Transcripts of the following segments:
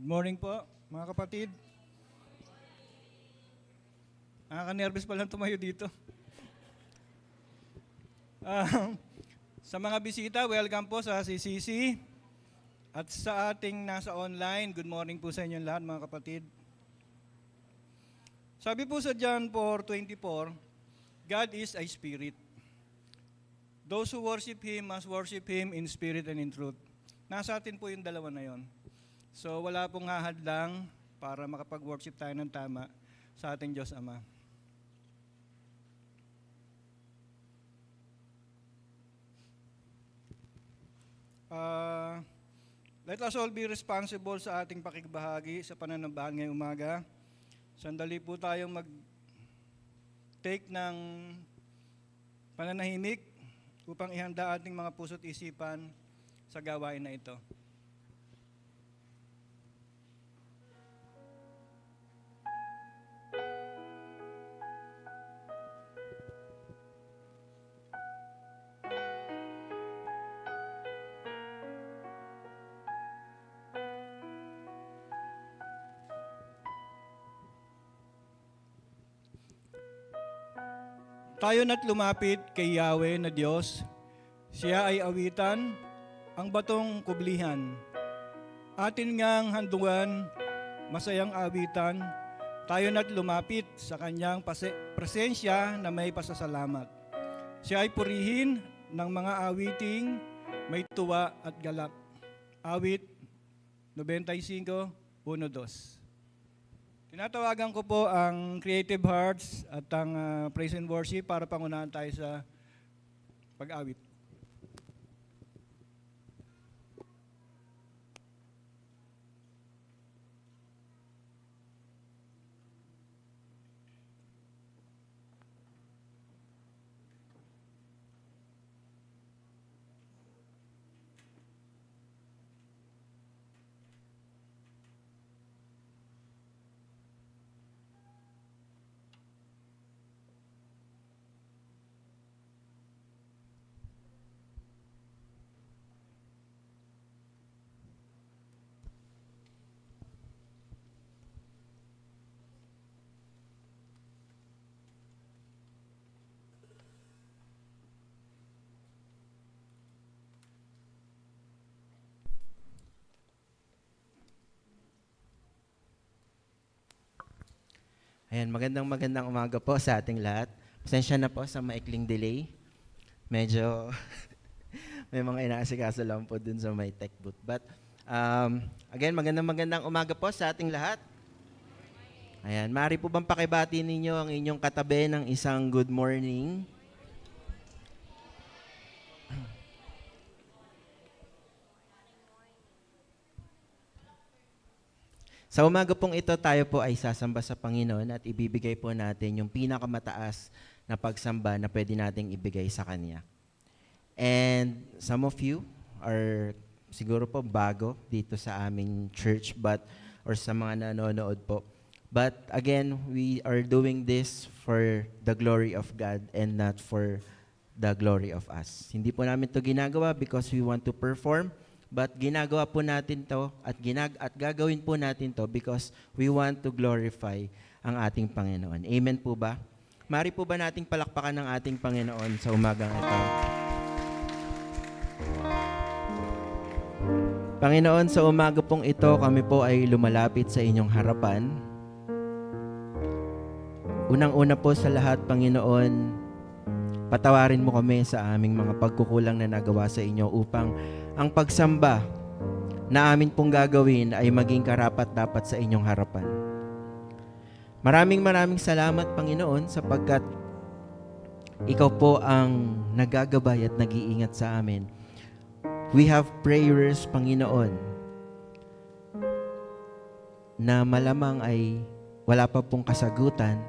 Good morning po, mga kapatid. Nakaka-nervous pa lang tumayo dito. Ah, sa mga bisita, welcome po sa CCC. At sa ating nasa online, good morning po sa inyong lahat, mga kapatid. Sabi po sa John 4:24, God is a spirit. Those who worship Him must worship Him in spirit and in truth. Nasa atin po yung dalawa na yon. So wala pong hahadlang para makapag-worship tayo ng tama sa ating Diyos Ama. Let us all be responsible sa ating pakigbahagi sa pananambahan ngayong umaga. Sandali po tayong mag-take ng pananahimik upang ihanda ating mga puso't isipan sa gawain na ito. Tayo na't lumapit kay Yahweh na Diyos. Siya ay awitan, ang batong kublihan. Atin ngang handungan, masayang awitan. Tayo na't lumapit sa kanyang presensya na may pasasalamat. Siya ay purihin ng mga awiting may tuwa at galak. Awit 95:1-2. Tinatawagan ko po ang Creative Hearts at ang Praise and Worship para pangunahan tayo sa pag-awit. Ayan, magandang umaga po sa ating lahat. Pasensya na po sa maikling delay. Medyo may mga inaasikaso lang po dun sa may tech booth. But again, magandang umaga po sa ating lahat. Ayan, maaari po bang pakibati ninyo ang inyong katabi ng isang good morning? Sa umaga pong ito, tayo po ay sasamba sa Panginoon at ibibigay po natin yung pinakamataas na pagsamba na pwede nating ibigay sa Kanya. And some of you are siguro po bago dito sa aming church or sa mga nanonood po. But again, we are doing this for the glory of God and not for the glory of us. Hindi po namin to ginagawa because we want to perform, but ginagawa po natin to at gagawin po natin to because we want to glorify ang ating Panginoon. Amen po ba? Mari po ba nating palakpakan ng ating Panginoon sa umagang ito? Panginoon, sa umaga pong ito, kami po ay lumalapit sa inyong harapan. Unang-una po sa lahat, Panginoon, patawarin mo kami sa aming mga pagkukulang na nagawa sa inyo upang ang pagsamba na amin pong gagawin ay maging karapat-dapat sa inyong harapan. Maraming salamat, Panginoon, sapagkat ikaw po ang nagagabay at nag-iingat sa amin. We have prayers, Panginoon, na malamang ay wala pa pong kasagutan,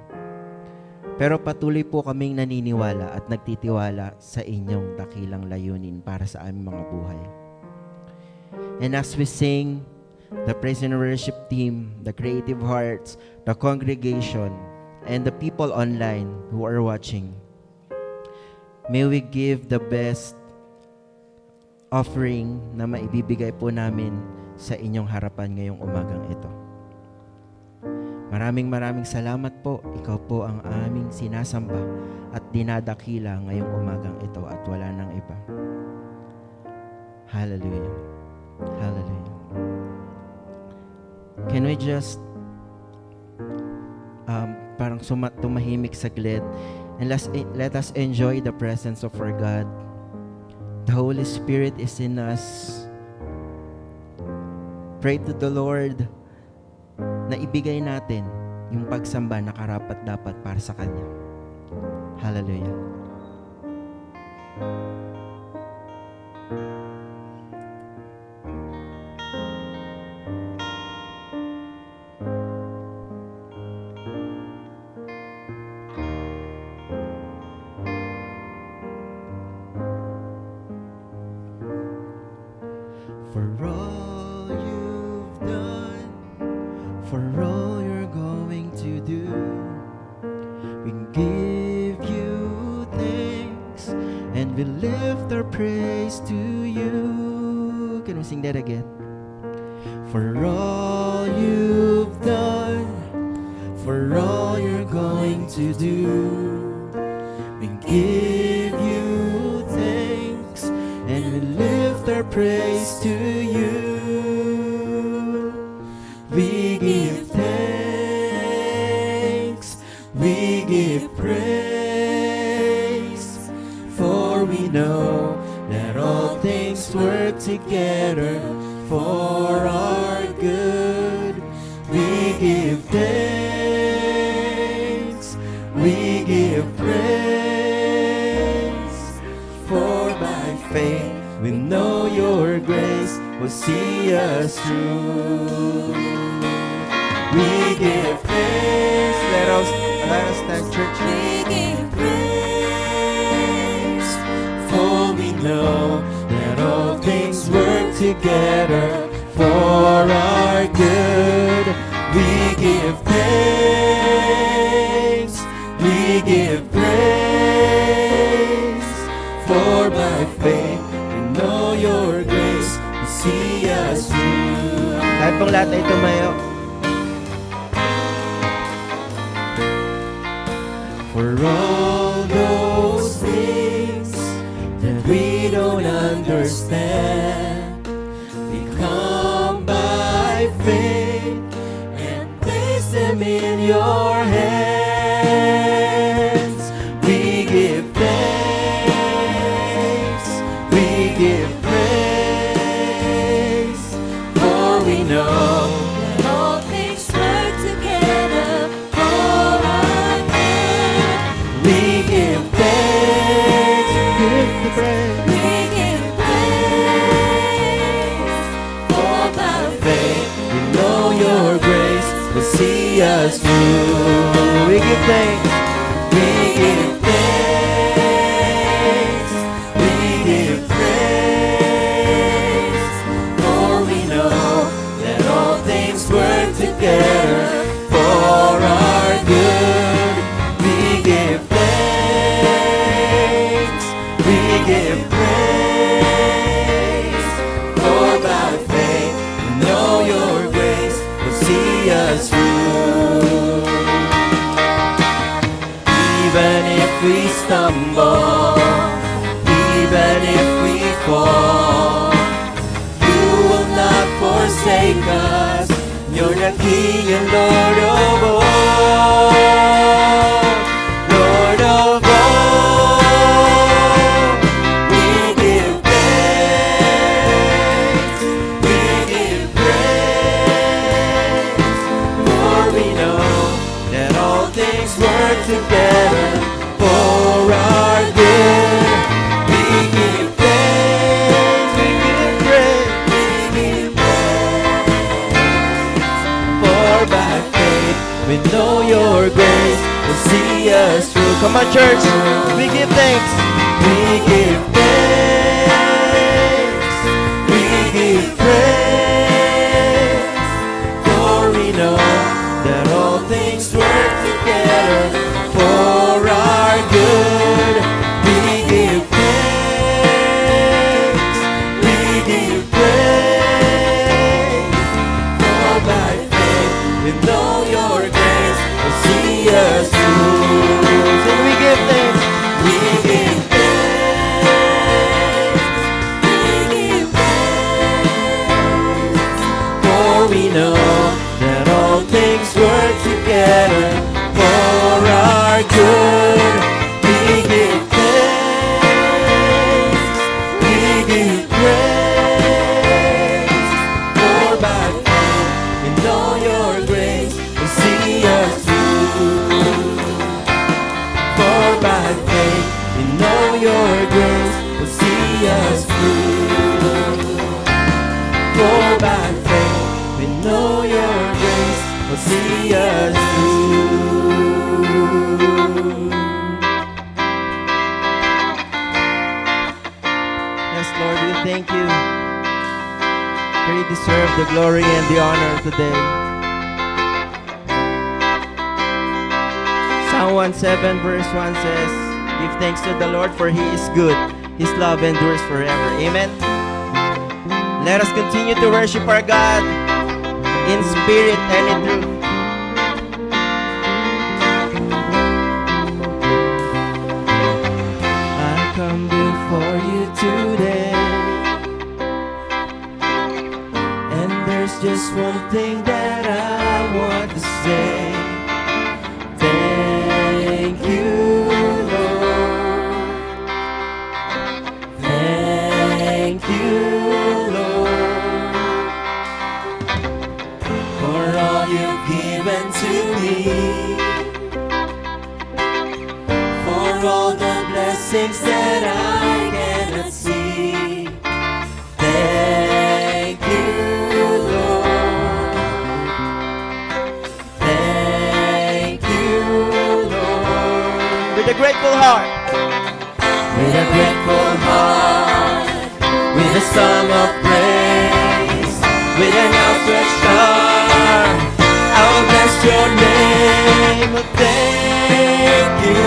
pero patuloy po kaming naniniwala at nagtitiwala sa inyong dakilang layunin para sa aming mga buhay. And as we sing, the praise and worship team, the Creative Hearts, the congregation, and the people online who are watching, may we give the best offering na maibibigay po namin sa inyong harapan ngayong umagang ito. Maraming salamat po. Ikaw po ang aming sinasamba at dinadakila ngayong umagang ito at wala nang iba. Hallelujah. Hallelujah. Can we just parang tumahimik saglit and let us enjoy the presence of our God. The Holy Spirit is in us. Pray to the Lord na ibigay natin yung pagsamba na karapat-dapat para sa Kanya. Hallelujah. For all you've done, for all you're going to do, we give you thanks and we lift our praise to you. Can we sing that again? For all you've done, for all you're going to do, we give you thanks and we lift our praise to you. We give thanks, we give praise, for we know that all things work together for our good. We give thanks, we give praise, for by faith we know your grace will see us through. We give praise. Let us stand, church. We give praise, For we know that all things work together for our good. We give thanks, we give praise, for by faith we know your grace will see us through. Lahat pong lahat ay tumayo. For all those things that we don't understand, we come by faith and place them in your hands. We give thanks, we give praise, for we know that all things work together for our good. we give thanks, give the praise. We give praise, for by Faith, we know your grace will see us through. We give thanks, we give thanks, we give praise, for we know that all things work together for our good. We give thanks, we give praise, for by faith we know your grace will see us through. Even if we stumble, even if we fall, you will not forsake us. You're the King and Lord of all, Lord of all. We give thanks, we give praise, for we know that all things work together for our good. We give thanks, we give praise, we give praise, for by faith we know your grace will see us through. Come on, church, we give thanks, we give thanks, we give praise, for we know that all things work together for our good. We give thanks, we give praise, your grace will see us through. For by faith we know your grace will see us through. Yes, Lord, we thank you. For you deserve the glory and the honor today. Psalm 1:7 verse 1 says, give thanks to the Lord for he is good. His love endures forever. Amen. Let us continue to worship our God in spirit and in truth. I come before you today, and there's just one thing that I want to say. Thank you, Lord. Thank you, Lord, for all you've given to me, for all the blessings that I cannot see. Thank you, Lord. Thank you, Lord. With a grateful heart. With a grateful heart. With a song of praise. With an outstretched arm, I will bless your name. Thank you,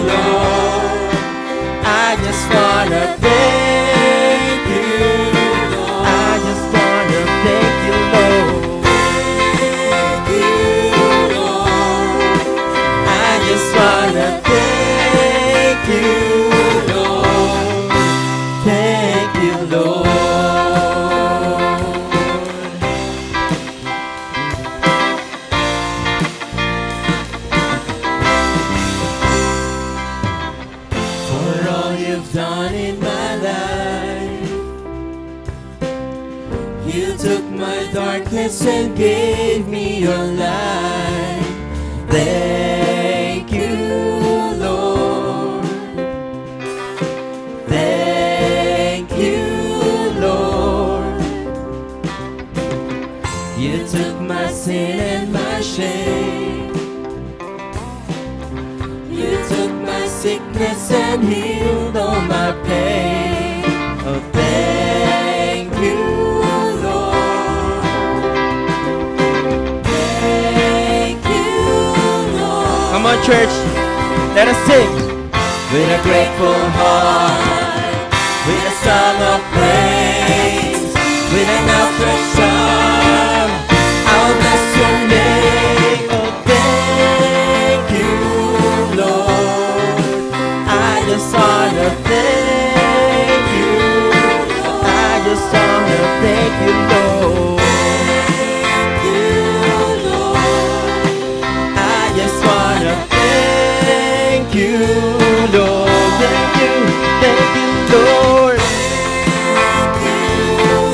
Lord. I just wanna thank you, Lord. I just wanna thank you, Lord. Thank you, Lord. I just wanna thank you, Lord. Thank you, Lord. For all you've done in my life, you took my darkness and gave me your light. Thank you, Lord. Thank you, Lord. You took my sin and my shame. You took my sickness and healed all my pain. Oh, thank you, Lord. Thank you, Lord. Come on, church. Let us sing. With a grateful heart, with a song of praise, with an outstretched arm, I'll bless your name. Oh, thank you, Lord. I just wanna thank you. I just wanna thank you, Lord. Thank you, Lord. I just wanna thank you, Lord. Thank you, Lord. Thank you,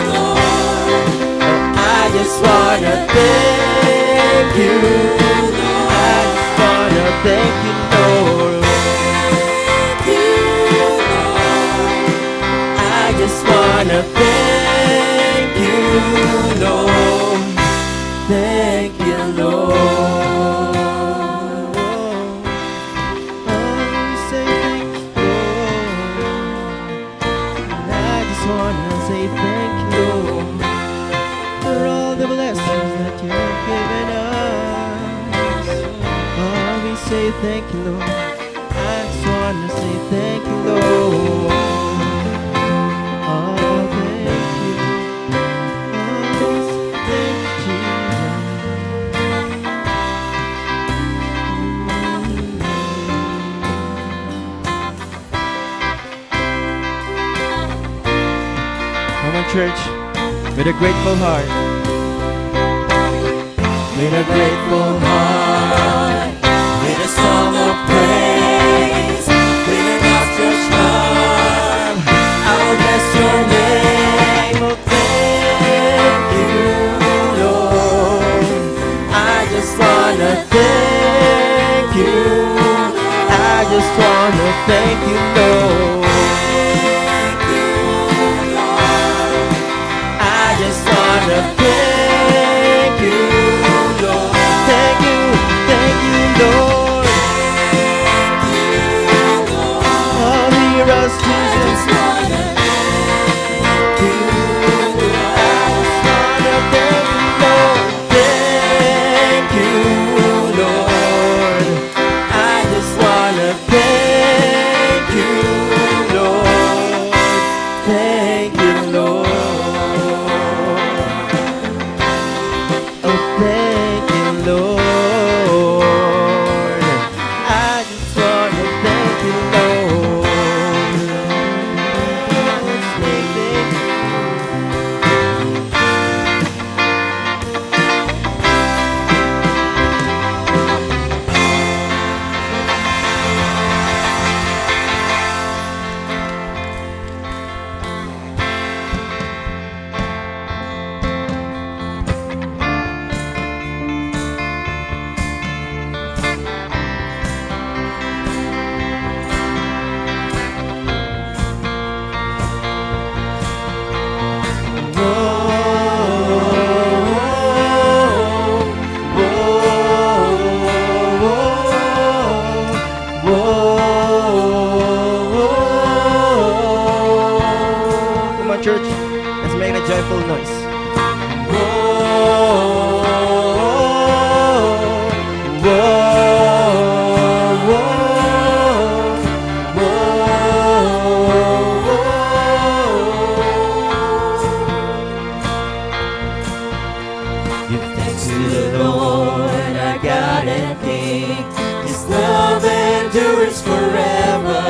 Lord. I just wanna thank you. I just wanna thank you, Lord. Thank you, Lord. I just wanna thank you, Lord. Thank you, Lord. I say thank you, Lord. And I just wanna say thank you, Lord, for all the blessings that you've given us. Oh, we say thank you, Lord. I just wanna say thank you, Lord. Oh, thank you. Oh, thank you, Come on, church, with a grateful heart. With a grateful heart, with a song of praise, with an outstretched arm, I will bless your name. Oh, thank you, Lord. I just wanna thank you. I just wanna thank you, Lord. I just wanna thank you, Lord. Thank you, Lord. Oh, hear us, Jesus. Thank you, Lord. I just wanna thank you, Lord. Thank you, Lord. I just wanna thank you, Lord. Thank you, Lord. Oh, thank you, Lord. I just wanna thank you, Lord. Let's make it. Come on, church. Let's make a joyful noise. Give thanks to the Lord our God and King. His love endures forever.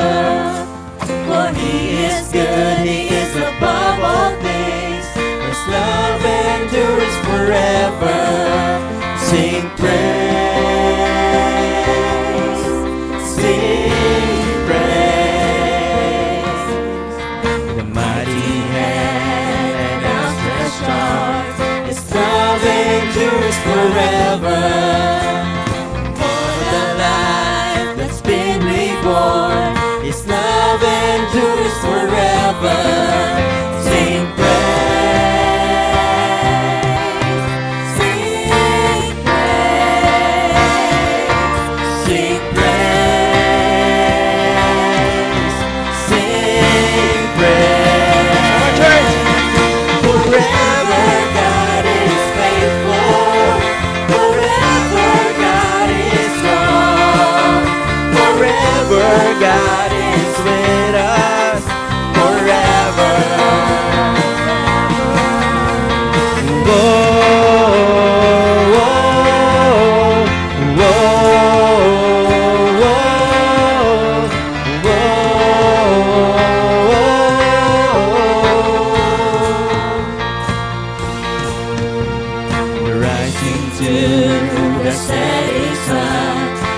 For He is good, He is above all things. His love endures forever. Sing praise, sing praise. The mighty hand and outstretched arm. His love endures forever. For the life that's been reborn, His love endures forever. Sing praise, sing praise, sing praise, sing praise. Come on, church. Forever God is faithful. Forever God is strong. Forever God is with us. Forever. Rising to the setting sun,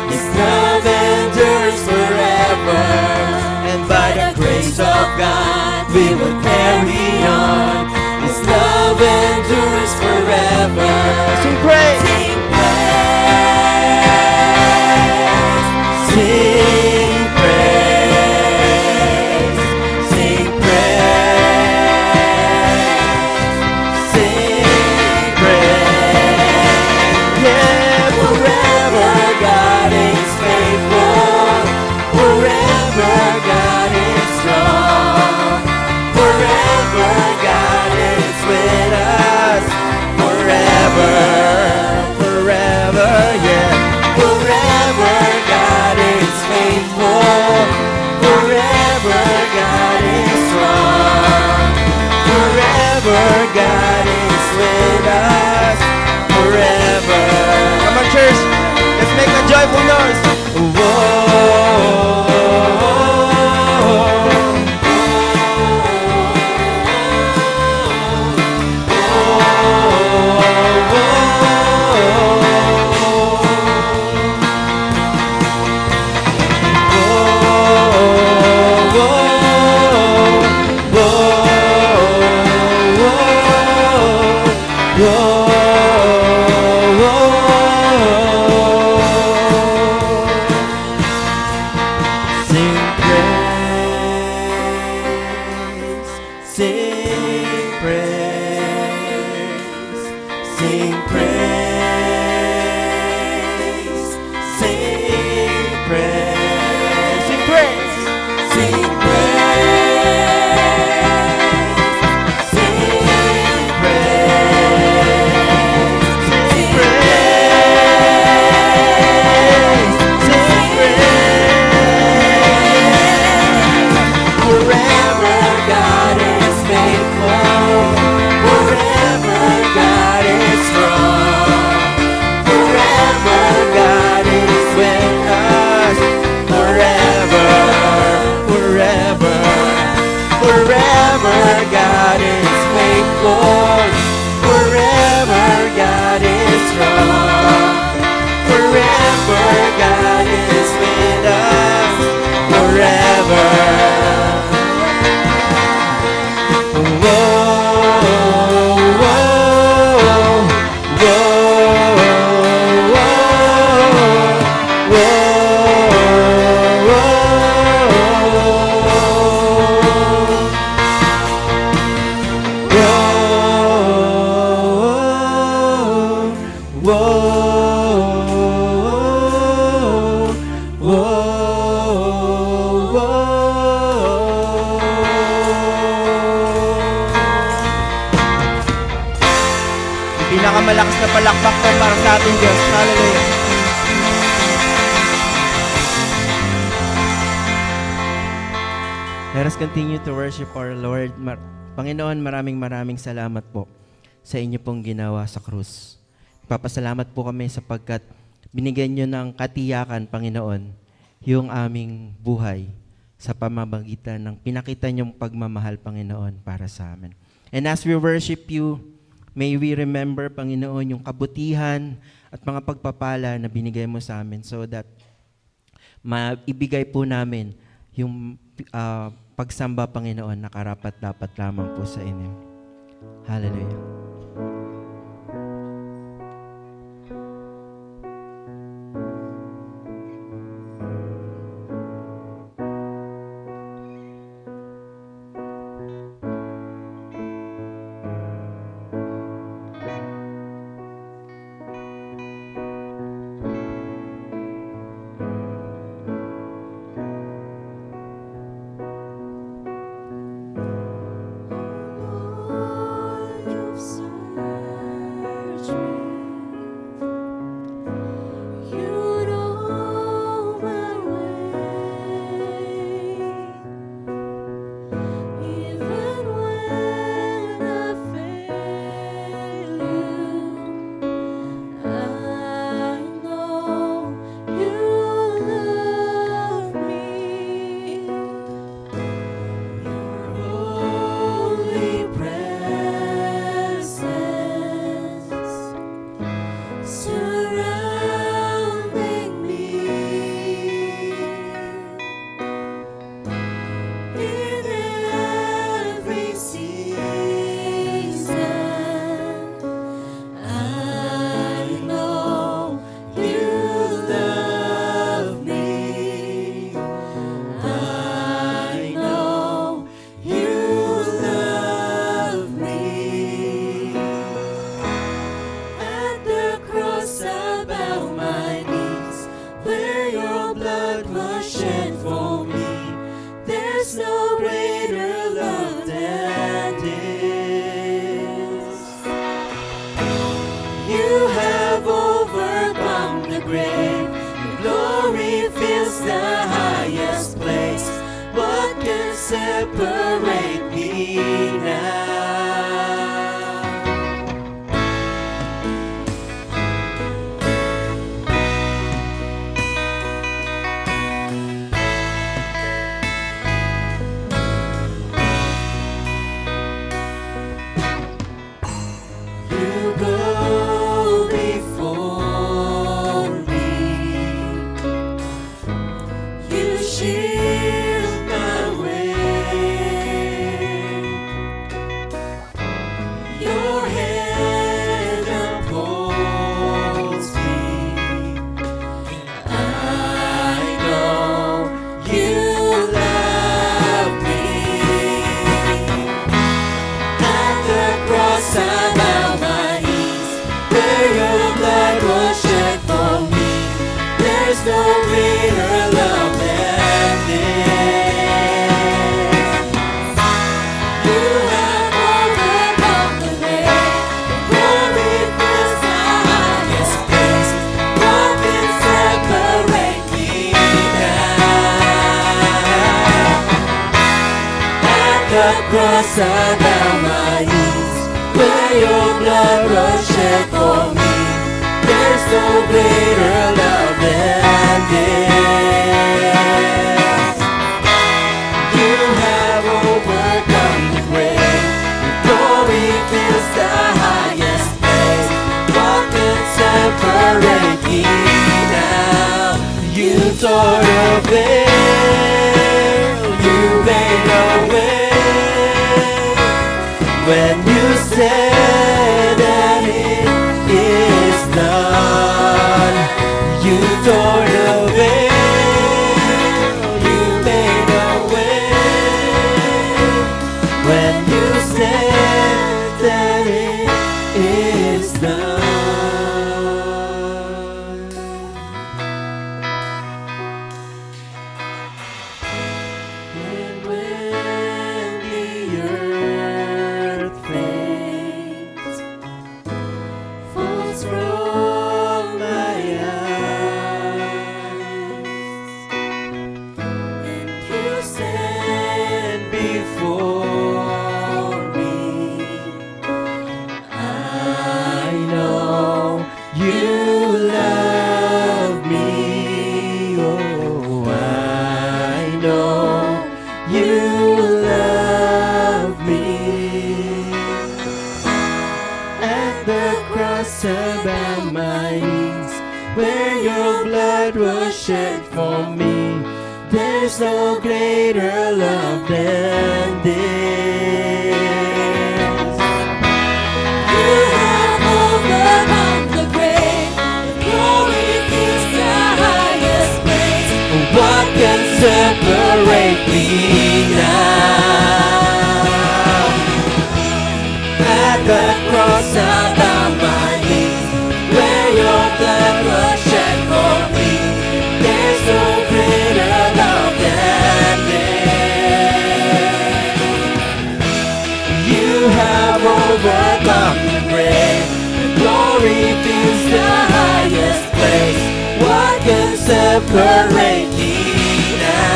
His love endures forever. And by the grace of God, we will carry on. His love endures forever. Sing praise. Sing praise. Sing praise. Sing praise. Sing praise. Yeah, forever God is faithful. Forever God is strong. Forever God is with us. Forever, forever, yeah. Forever God is faithful. Forever God is strong. Forever God is with us. Forever. Come on, church. Let's make a joyful noise. Whoa. God is faithful. Forever God is strong. Forever God is with us. Forever. Pinakamalakas na palakpak po para sa ating Diyos. Hallelujah. Let us continue to worship our Lord. Panginoon, maraming salamat po sa inyo pong ginawa sa krus. Papasalamat po kami sapagkat binigyan nyo ng katiyakan, Panginoon, yung aming buhay sa pamamagitan ng pinakita nyong pagmamahal, Panginoon, para sa amin. And as we worship you, may we remember, Panginoon, yung kabutihan at mga pagpapala na binigay mo sa amin so that maibigay po namin yung pagsamba, Panginoon, na karapat-dapat lamang po sa inyo. Hallelujah. Separate me now. You go before me. You shield my way. Your hand upholds me. I know you love me. At the cross I bow my knees, where your blood was shed for me. There's no greater love than this. You have overcome the grave. Glory fills the highest place. What can separate me now? At the cross I bow my knees, where your blood was shed for me. There's no greater love than this. You have overcome the grave. tore the veil, you made a way. When you said that it is done. And when the earth fades, falls from my eyes, and you stand before me, I know you love me. Oh, I know you love me. At the cross about my knees, where your blood was shed for me, there's no greater love than this. You have overcome the grave, the glory is the highest place. What can separate me now? At the cross about my knees, where your blood was shed for me, there's no greater love than this. You have overcome the grave, the glory fills the highest place. What can separate me now?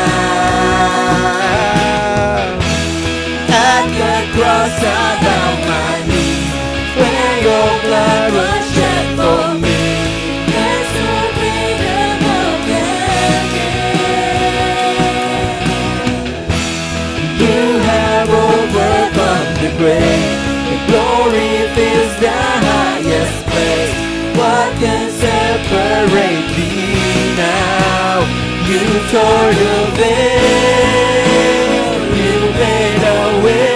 At the cross about my knees, where your blood was shed for me, there's no greater love than this. You have overcome the grave, the glory fills the highest place. What can separate me now? You tore the veil, you made a way.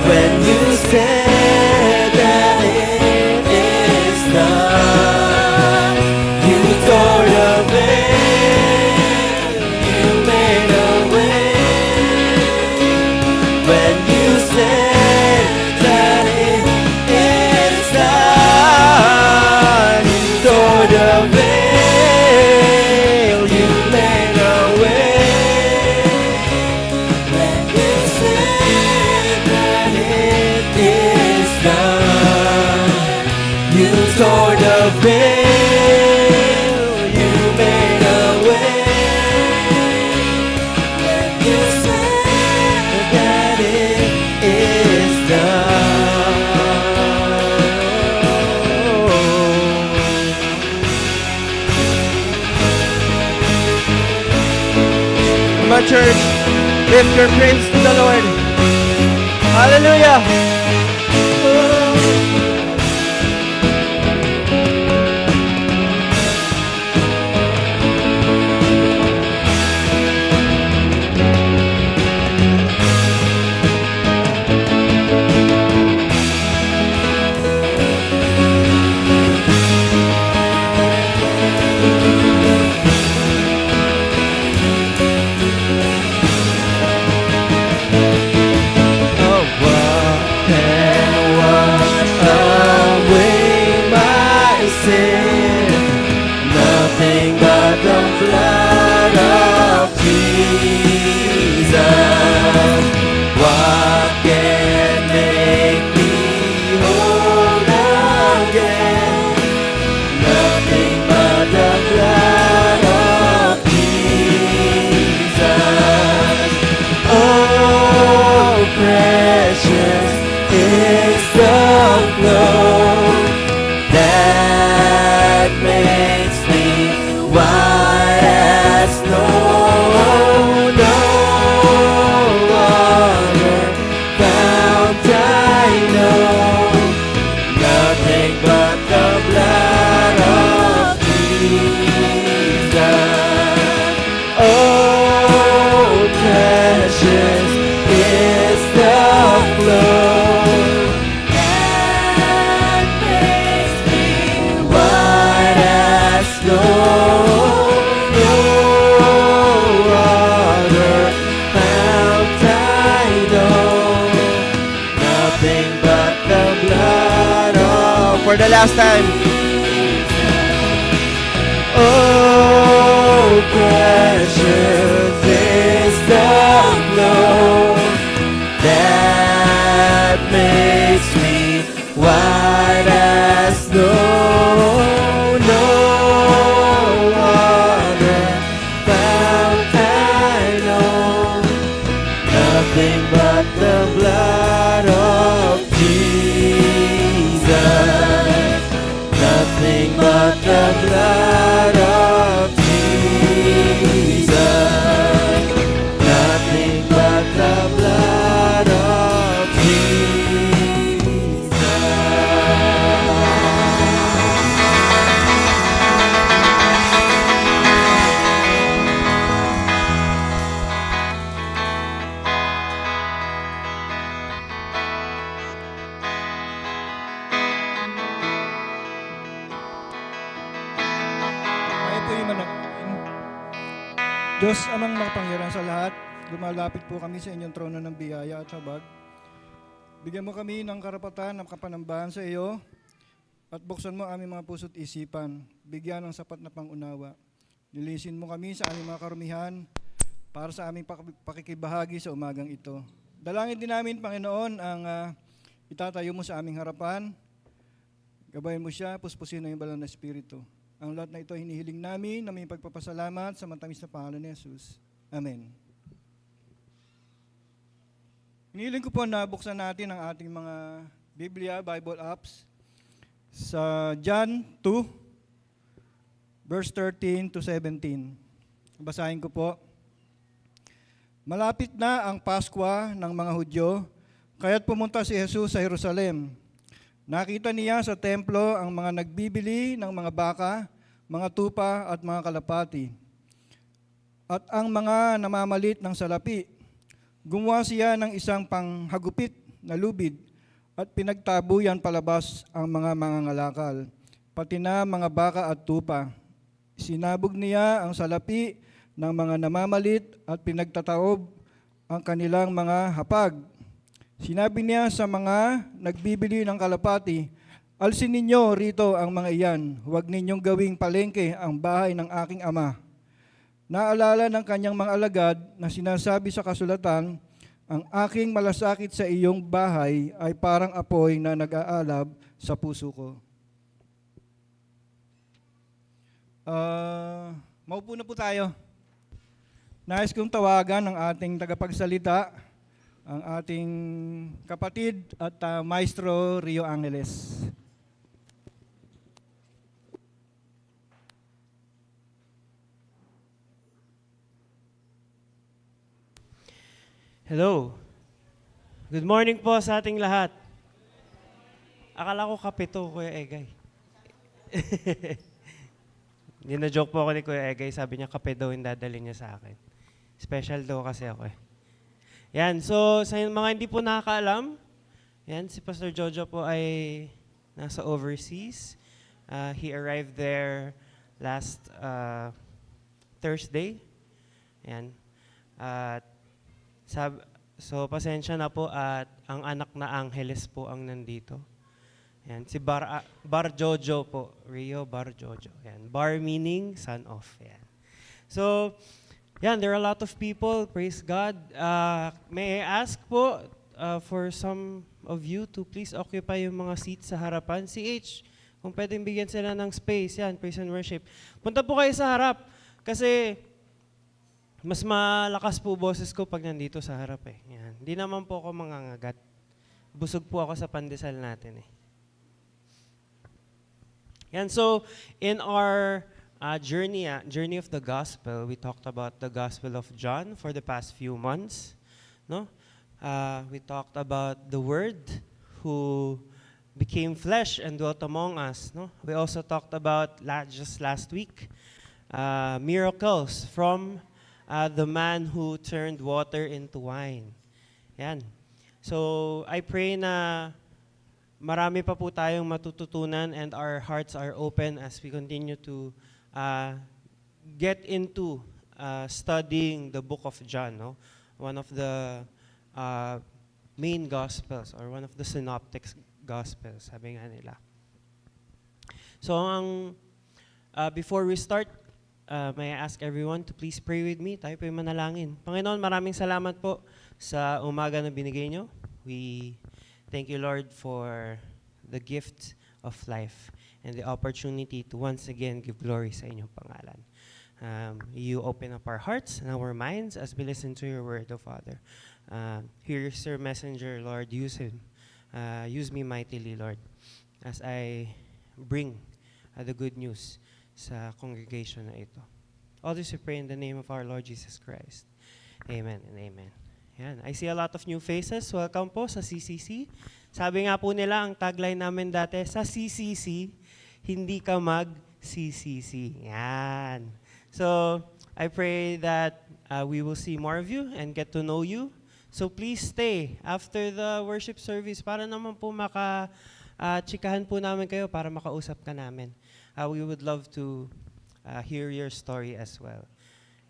When you said that it is done, you tore the veil, you made a way. When you said that it is done, you tore the veil, you made a way. When you said that it is done, you tore the veil, you made a way. When you said that it is done. Come on, church. Lift your praise to the Lord. Hallelujah. Oh, what for the last time. Oh, precious is the flow that makes me white as snow. No other fount I know, nothing but the blood of Jesus. Nothing but the blood of Jesus. Nothing but the blood of Jesus. Kaya po yung manalangin. Diyos amang makapangyarihan sa lahat, lumalapit po kami sa inyong trono ng biyaya at habag. Bigyan mo kami ng karapatan ng kapanambahan sa iyo at buksan mo aming mga puso't isipan. Bigyan ng sapat na pangunawa. Nilisin mo kami sa aming mga karumihan para sa aming pakikibahagi sa umagang ito. Dalangin din namin, Panginoon, ang itatayo mo sa aming harapan. Gabayan mo siya, puspusin na yung banal na Espiritu. Ang lahat na ito hinihiling namin na may pagpapasalamat sa matamis na pangalan ni Jesus. Amen. Hinihiling ko po na buksan natin ang ating mga Biblia, Bible apps sa John 2, verse 13 to 17. Basahin ko po. Malapit na ang Pasko ng mga Hudyo, kaya't pumunta si Jesus sa Jerusalem. Nakita niya sa templo ang mga nagbibili ng mga baka, mga tupa at mga kalapati, at ang mga namamalit ng salapi. Gumawa siya ng isang panghagupit na lubid at pinagtabuyan palabas ang mga mangangalakal, pati na mga baka at tupa. Sinabog niya ang salapi ng mga namamalit at pinagtataob ang kanilang mga hapag. Sinabi niya sa mga nagbibili ng kalapati, "Alsin ninyo rito ang mga iyan, huwag ninyong gawing palengke ang bahay ng aking ama." Naalala ng kanyang mga alagad na sinasabi sa kasulatan, "Ang aking malasakit sa iyong bahay ay parang apoy na nag-aalab sa puso ko." Maupo na po tayo. Nais kong tawagan ang ating tagapagsalita, ang ating kapatid at Maestro Rio Angeles. Hello. Good morning po sa ating lahat. Akala ko kape to, Kuya Egay. Hindi na joke po ako ni Kuya Egay. Sabi niya kape daw yung dadalhin niya sa akin. Special daw kasi ako eh. Yan, so sa mga hindi po nakakaalam, yan, si Pastor Jojo po ay nasa overseas. He arrived there last Thursday. Yan. At so pasensya na po at ang anak na Angeles po ang nandito. Yan, si Bar Jojo po, Rio Bar Jojo. Yan, Bar meaning son of. Yan. So, yan, there are a lot of people, praise God. May I ask po for some of you to please occupy yung mga seats sa harapan. CH, kung pwedeng bigyan sila ng space, yan, praise and worship. Punta po kayo sa harap kasi mas malakas po boses ko pag nandito sa harap eh. Yan. Hindi naman po ako mangangagat. Busog po ako sa pandesal natin eh. Yan, so in our journey of the gospel, we talked about the Gospel of John for the past few months. No? We talked about the Word who became flesh and dwelt among us. No? We also talked about, just last week, miracles from the man who turned water into wine. Yan. So, I pray na marami pa po tayong matututunan and our hearts are open as we continue to get into studying the book of John, no? One of the main gospels or one of the synoptic gospels, sabi nga nila. So before we start, may I ask everyone to please pray with me. Tayo po yung manalangin. Panginoon, maraming salamat po sa umaga na binigay nyo. We thank you, Lord, for the gift of life and the opportunity to once again give glory sa inyong pangalan. You open up our hearts and our minds as we listen to your word, O Father. Here's your messenger, Lord. Use him. Use me mightily, Lord, as I bring the good news sa congregation na ito. All this we pray in the name of our Lord Jesus Christ. Amen and amen. Yan. I see a lot of new faces. Welcome po sa CCC. Sabi nga po nila, ang tagline namin dati, sa CCC, hindi ka mag-CCC. Yan. So, I pray that we will see more of you and get to know you. So please stay after the worship service para naman po chikahan po namin kayo para makausap ka namin. We would love to hear your story as well.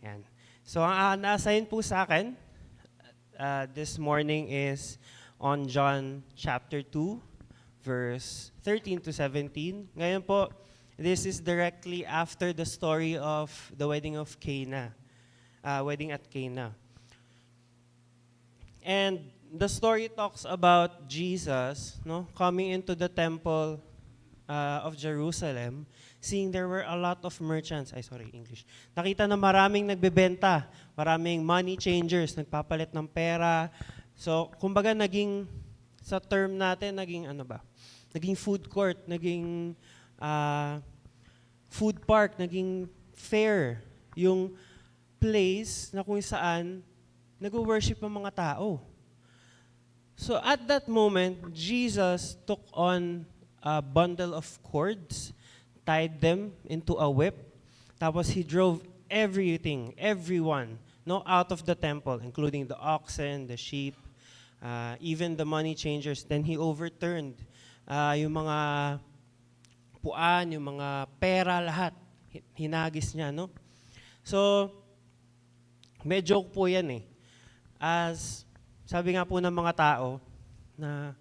Yan. So ang na-assign po sa akin this morning is on John chapter 2, verse 13 to 17. Ngayon po, this is directly after the story of the wedding of Cana, wedding at Cana. And the story talks about Jesus, coming into the temple of Jerusalem, seeing there were a lot of merchants. Nakita na maraming nagbebenta, maraming money changers, nagpapalit ng pera. So, kumbaga sa term natin, naging food court, naging food park, naging fair, yung place na kung saan nag-worship ang mga tao. So at that moment, Jesus took on a bundle of cords, tied them into a whip, tapos he drove everyone, out of the temple, including the oxen, the sheep, even the money changers. Then he overturned yung mga puan, yung mga pera, lahat. Hinagis niya, So, may joke po yan eh. As sabi nga po ng mga tao, na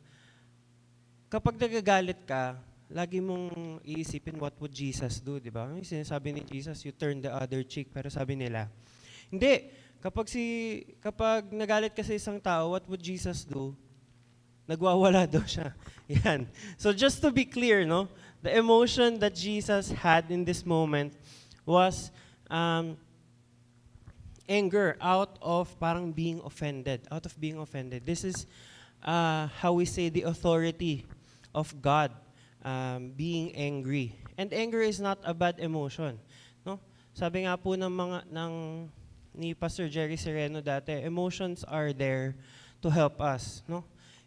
kapag nagagalit ka, lagi mong iisipin what would Jesus do, di ba? Yung sinasabi ni Jesus, you turn the other cheek. Pero sabi nila, hindi. Kapag nagalit ka sa isang tao, what would Jesus do? Nagwawala daw siya. Yan. So just to be clear, the emotion that Jesus had in this moment was anger out of being offended. This is how we say the authority of God being angry. And anger is not a bad emotion. Sabi nga po ni Pastor Jerry Sereno dati, emotions are there to help us.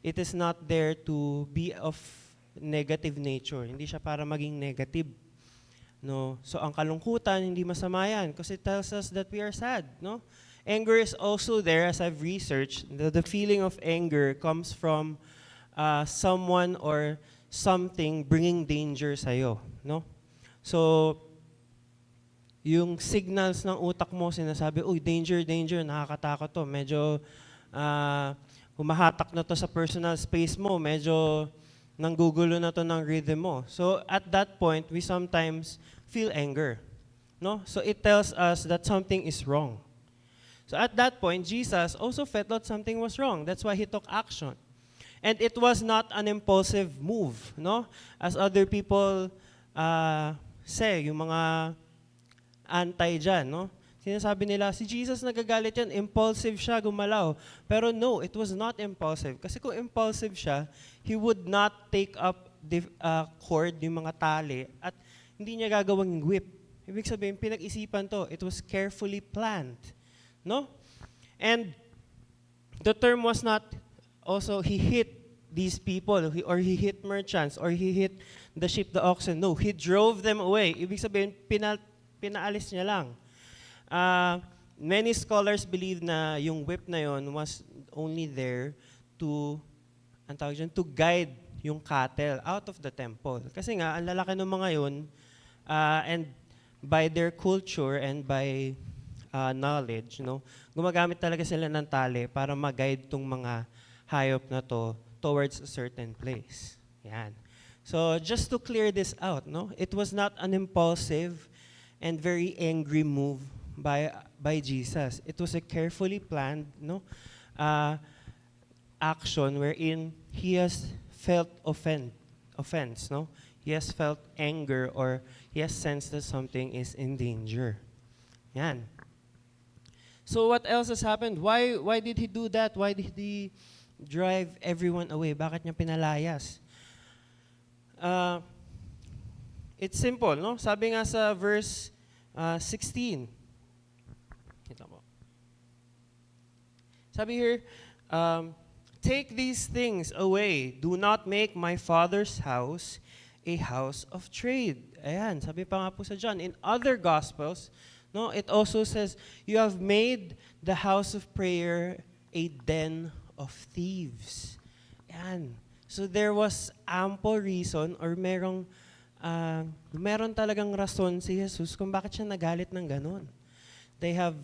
It is not there to be of negative nature. Hindi siya para maging negative. So ang kalungkutan, hindi masama yan because it tells us that we are sad. Anger is also there, as I've researched. The feeling of anger comes from someone or something bringing danger sa'yo. So, yung signals ng utak mo sinasabi, uy, danger, nakakatakot to. Medyo humahatak na to sa personal space mo. Medyo nanggugulo na to ng rhythm mo. So, at that point, we sometimes feel anger. So, it tells us that something is wrong. So, at that point, Jesus also felt that something was wrong. That's why he took action. And it was not an impulsive move, As other people say, yung mga anti dyan, Sinasabi nila, si Jesus nagagalit yan, impulsive siya, gumalaw. Pero no, it was not impulsive. Kasi kung impulsive siya, he would not take up the cord, yung mga tali, at hindi niya gagawang whip. Ibig sabihin, pinag-isipan to. It was carefully planned. And the term was not also he hit these people, or he hit merchants, or he hit the sheep, the oxen. No, he drove them away. Ibig sabihin, pinaalis niya lang. Many scholars believe na yung whip na yon was only there to guide yung cattle out of the temple. Kasi nga, ang lalaki ng mga yun, and by their culture and by knowledge, gumagamit talaga sila ng tali para mag-guide tong mga hayop na to towards a certain place. Yan. So just to clear this out, no, it was not an impulsive and very angry move by Jesus. It was a carefully planned, no, action wherein he has felt offense, no, he has felt anger or he has sensed that something is in danger. Yan. So what else has happened? Why did he do that? Why did he drive everyone away? Bakit niya pinalayas? It's simple, no? Sabi nga sa verse 16. Ito mo. Sabi here, take these things away. Do not make my Father's house a house of trade. Ayan, sabi pa nga po sa John. In other Gospels, no, it also says, you have made the house of prayer a den of thieves. Ayan. So there was ample reason or meron talagang rason si Jesus kung bakit siya nagalit ng ganun. They have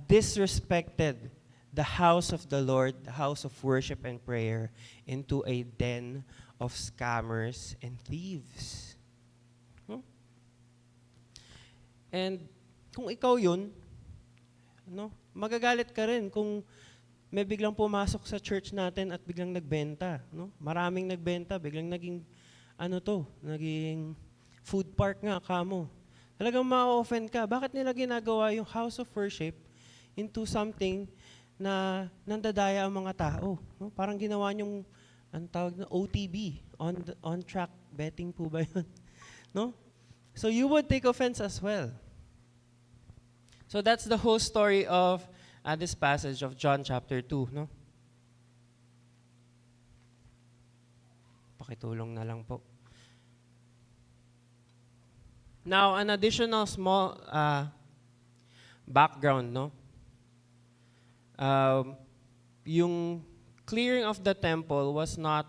disrespected the house of the Lord, the house of worship and prayer, into a den of scammers and thieves. And kung ikaw yun, no, magagalit ka rin kung may biglang pumasok sa church natin at biglang nagbenta. No? Maraming nagbenta, biglang naging, naging food park nga kamo. Talagang ma-offend ka. Bakit nila ginagawa yung house of worship into something na nandadaya ang mga tao? No? Parang ginawa niyong, ang tawag na OTB, on-track betting po ba yun? No? So you would take offense as well. So that's the whole story of this passage of John chapter 2, no? Pakitulong na lang po. Now, an additional small background, no? Yung clearing of the temple was not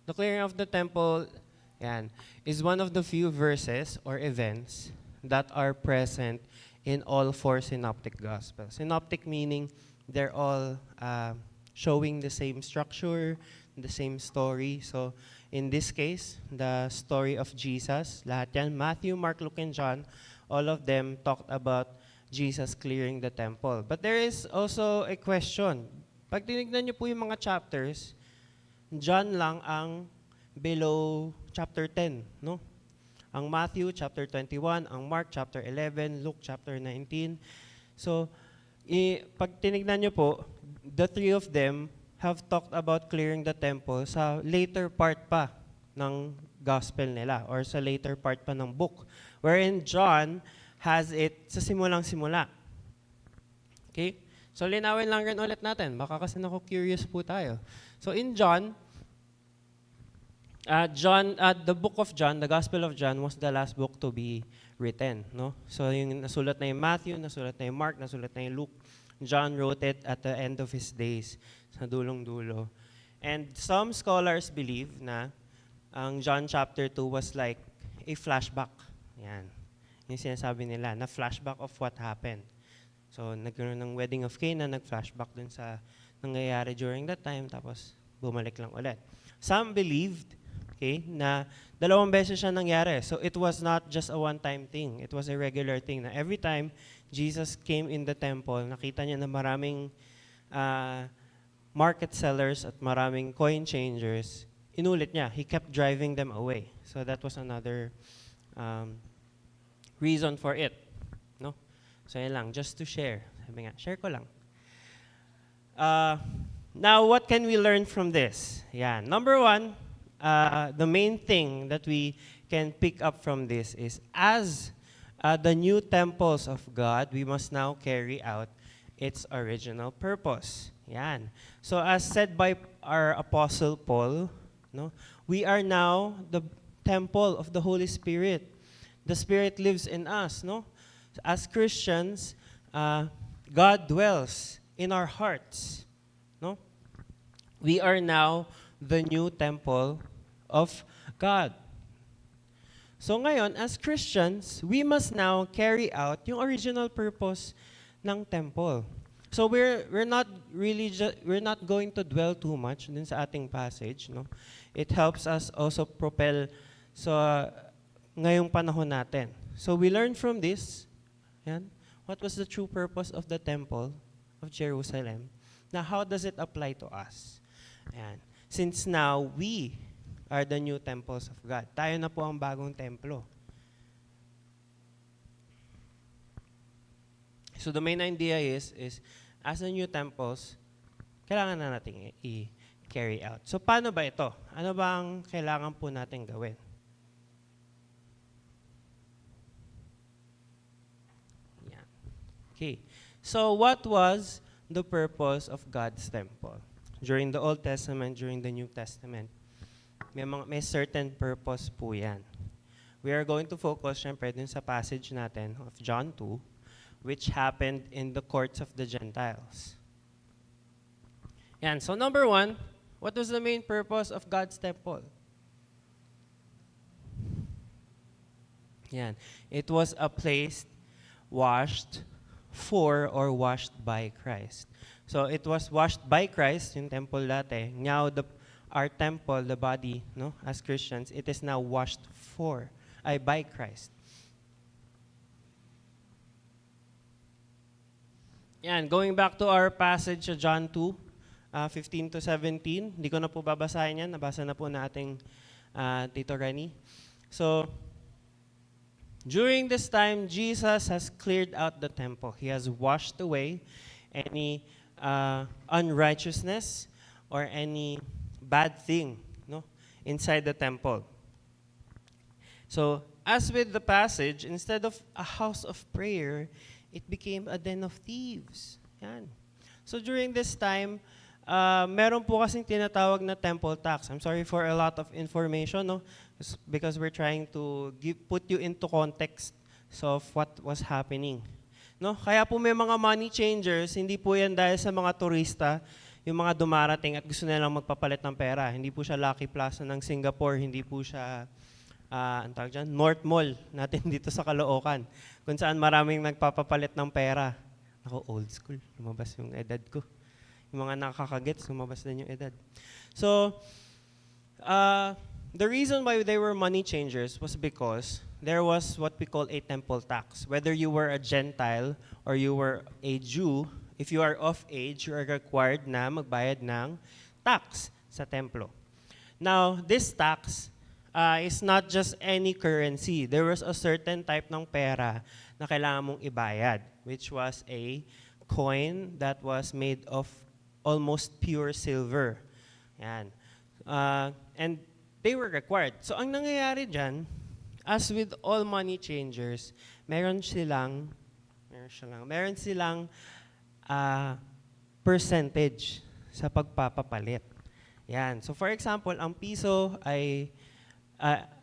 the clearing of the temple, is one of the few verses or events that are present in all four synoptic gospels. Synoptic meaning they're all showing the same structure, the same story. So in this case, the story of Jesus, lahat yan, Matthew, Mark, Luke, and John, all of them talked about Jesus clearing the temple. But there is also a question. Pag tinignan niyo po yung mga chapters, John lang ang below chapter 10, no? Ang Matthew chapter 21, ang Mark chapter 11, Luke chapter 19. So, pag tinignan niyo po, the three of them have talked about clearing the temple sa later part pa ng gospel nila or sa later part pa ng book. Wherein John has it sa simulang-simula. Okay? So, linawin lang rin ulit natin. Baka kasi curious po tayo. So, in John, the book of John, the Gospel of John was the last book to be written, no? So yung nasulat na yung Matthew, nasulat na yung Mark, nasulat na yung Luke. John wrote it at the end of his days, sa dulong-dulo. And some scholars believe na ang John chapter 2 was like a flashback. Yan. Yung sinasabi nila, na flashback of what happened. So nagkaroon ng wedding of Cana, nag-flashback dun sa nangyayari during that time, tapos bumalik lang ulit. Some believed na dalawang beses siya nangyari. So it was not just a one-time thing. It was a regular thing na every time Jesus came in the temple, nakita niya na maraming market sellers at maraming coin changers, inulit niya. He kept driving them away. So that was another reason for it. No? So yan lang, just to share. Sabi nga, share ko lang. Now, what can we learn from this? Yeah. Number one, the main thing that we can pick up from this is as the new temples of God, we must now carry out its original purpose. Yan. So as said by our Apostle Paul, no, we are now the temple of the Holy Spirit. The Spirit lives in us. No? As Christians, God dwells in our hearts. No? We are now the new temple of God. So ngayon, as Christians, we must now carry out yung original purpose ng temple. So we're not really we're not going to dwell too much dun sa ating passage, no? It helps us also propel sa ngayong panahon natin. So we learn from this, yan, what was the true purpose of the temple of Jerusalem? Now, how does it apply to us? Yan. Since now we are the new temples of God. Tayo na po ang bagong templo. So the main idea is as a new temples, kailangan na natin i-carry out. So paano ba ito? Ano ba ang kailangan po natin gawin? Yan. Okay. So what was the purpose of God's temple? During the Old Testament, during the New Testament, may certain purpose po yan. We are going to focus syempre dun sa passage natin of John 2, which happened in the courts of the Gentiles. Yan. So number 1, what was the main purpose of God's temple? Yan. It was a place washed for or washed by Christ. So it was washed by Christ, yung temple dati. Now our temple, the body, no, as Christians, it is now washed by Christ. Yan, going back to our passage sa John 2, 15 to 17. Hindi ko na po babasahin yan. Nabasa na po nating Tito Rani. So, during this time, Jesus has cleared out the temple. He has washed away any unrighteousness or any bad thing, no, inside the temple. So, as with the passage, instead of a house of prayer, it became a den of thieves. Yan. So during this time, meron po kasing tinatawag na temple tax. I'm sorry for a lot of information, no? Because we're trying to put you into context of what was happening. No? Kaya po may mga money changers, hindi po yan dahil sa mga turista, yung mga dumarating at gusto nilang magpapalit ng pera. Hindi po siya Lucky Plaza ng Singapore, hindi po siya ang tawag dyan, North Mall natin dito sa Caloocan, kung saan maraming nagpapapalit ng pera. Ako, old school. Lumabas yung edad ko. Yung mga nakakagets, lumabas din yung edad. So, the reason why they were money changers was because there was what we call a temple tax. Whether you were a Gentile or you were a Jew, if you are of age, you are required na magbayad ng tax sa templo. Now, this tax is not just any currency. There was a certain type ng pera na kailangan mong ibayad, which was a coin that was made of almost pure silver. Yan. And they were required. So ang nangyayari dyan, as with all money changers, meron silang percentage sa pagpapapalit. Yan. So for example, ang piso ay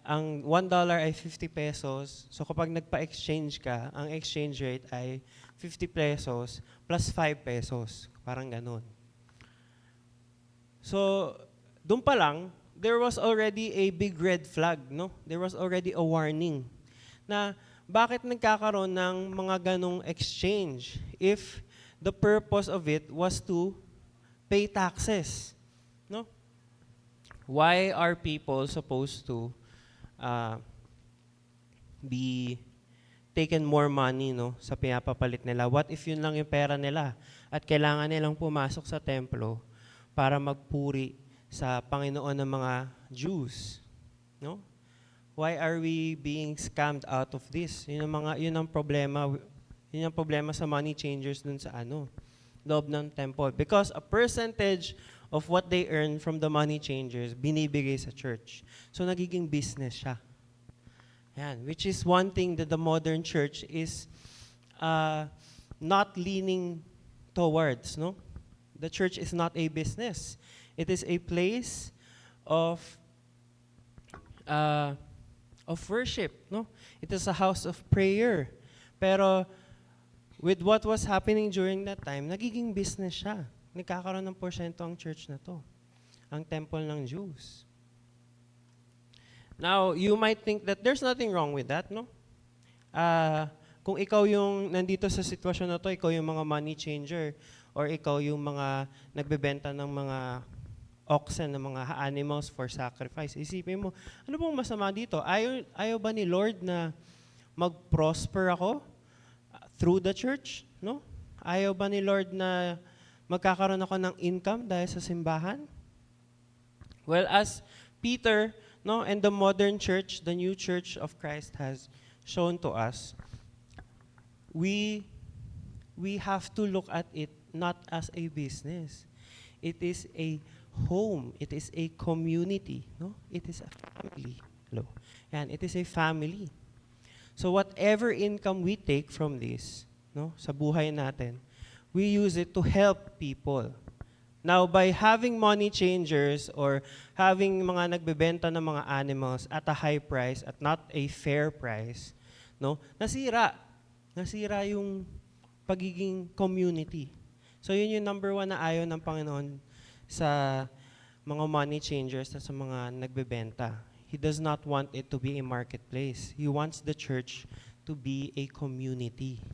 ang $1 ay 50 pesos. So kapag nagpa-exchange ka, ang exchange rate ay 50 pesos plus 5 pesos. Parang ganun. So, doon pa lang, there was already a big red flag, no? There was already a warning na bakit nagkakaroon ng mga ganong exchange if the purpose of it was to pay taxes, no? Why are people supposed to be taken more money, no, sa pinapapalit nila? What if yun lang yung pera nila at kailangan nilang pumasok sa templo para magpuri sa Panginoon ng mga Jews, no? Why are we being scammed out of this? Yun ang problema sa money changers dun sa loob ng temple. Because a percentage of what they earn from the money changers, binibigay sa church. So, nagiging business siya. Yan. Which is one thing that the modern church is not leaning towards, no? The church is not a business. It is a place of worship, no? It is a house of prayer. Pero, with what was happening during that time, nagiging business siya. Nagkakaroon ng porsyento ang church na to, ang temple ng Jews. Now, you might think that there's nothing wrong with that, no? kung ikaw yung nandito sa sitwasyon na to, ikaw yung mga money changer, or ikaw yung mga nagbebenta ng mga oxen, ng mga animals for sacrifice, isipin mo, ano bang masama dito? Ayaw ba ni Lord na mag-prosper ako through the church? No? Ayaw ba ni Lord na magkakaroon ako ng income dahil sa simbahan? Well, as Peter, no, and the modern church, the new church of Christ has shown to us, we have to look at it not as a business. It is a home. It is a community. No? It is a family. Hello. And it is a family. So whatever income we take from this, no, sa buhay natin, we use it to help people. Now, by having money changers or having mga nagbebenta ng mga animals at a high price at not a fair price, no, nasira yung pagiging community. So yun yung number one na ayaw ng Panginoon sa mga money changers at sa mga nagbebenta. He does not want it to be a marketplace. He wants the church to be a community.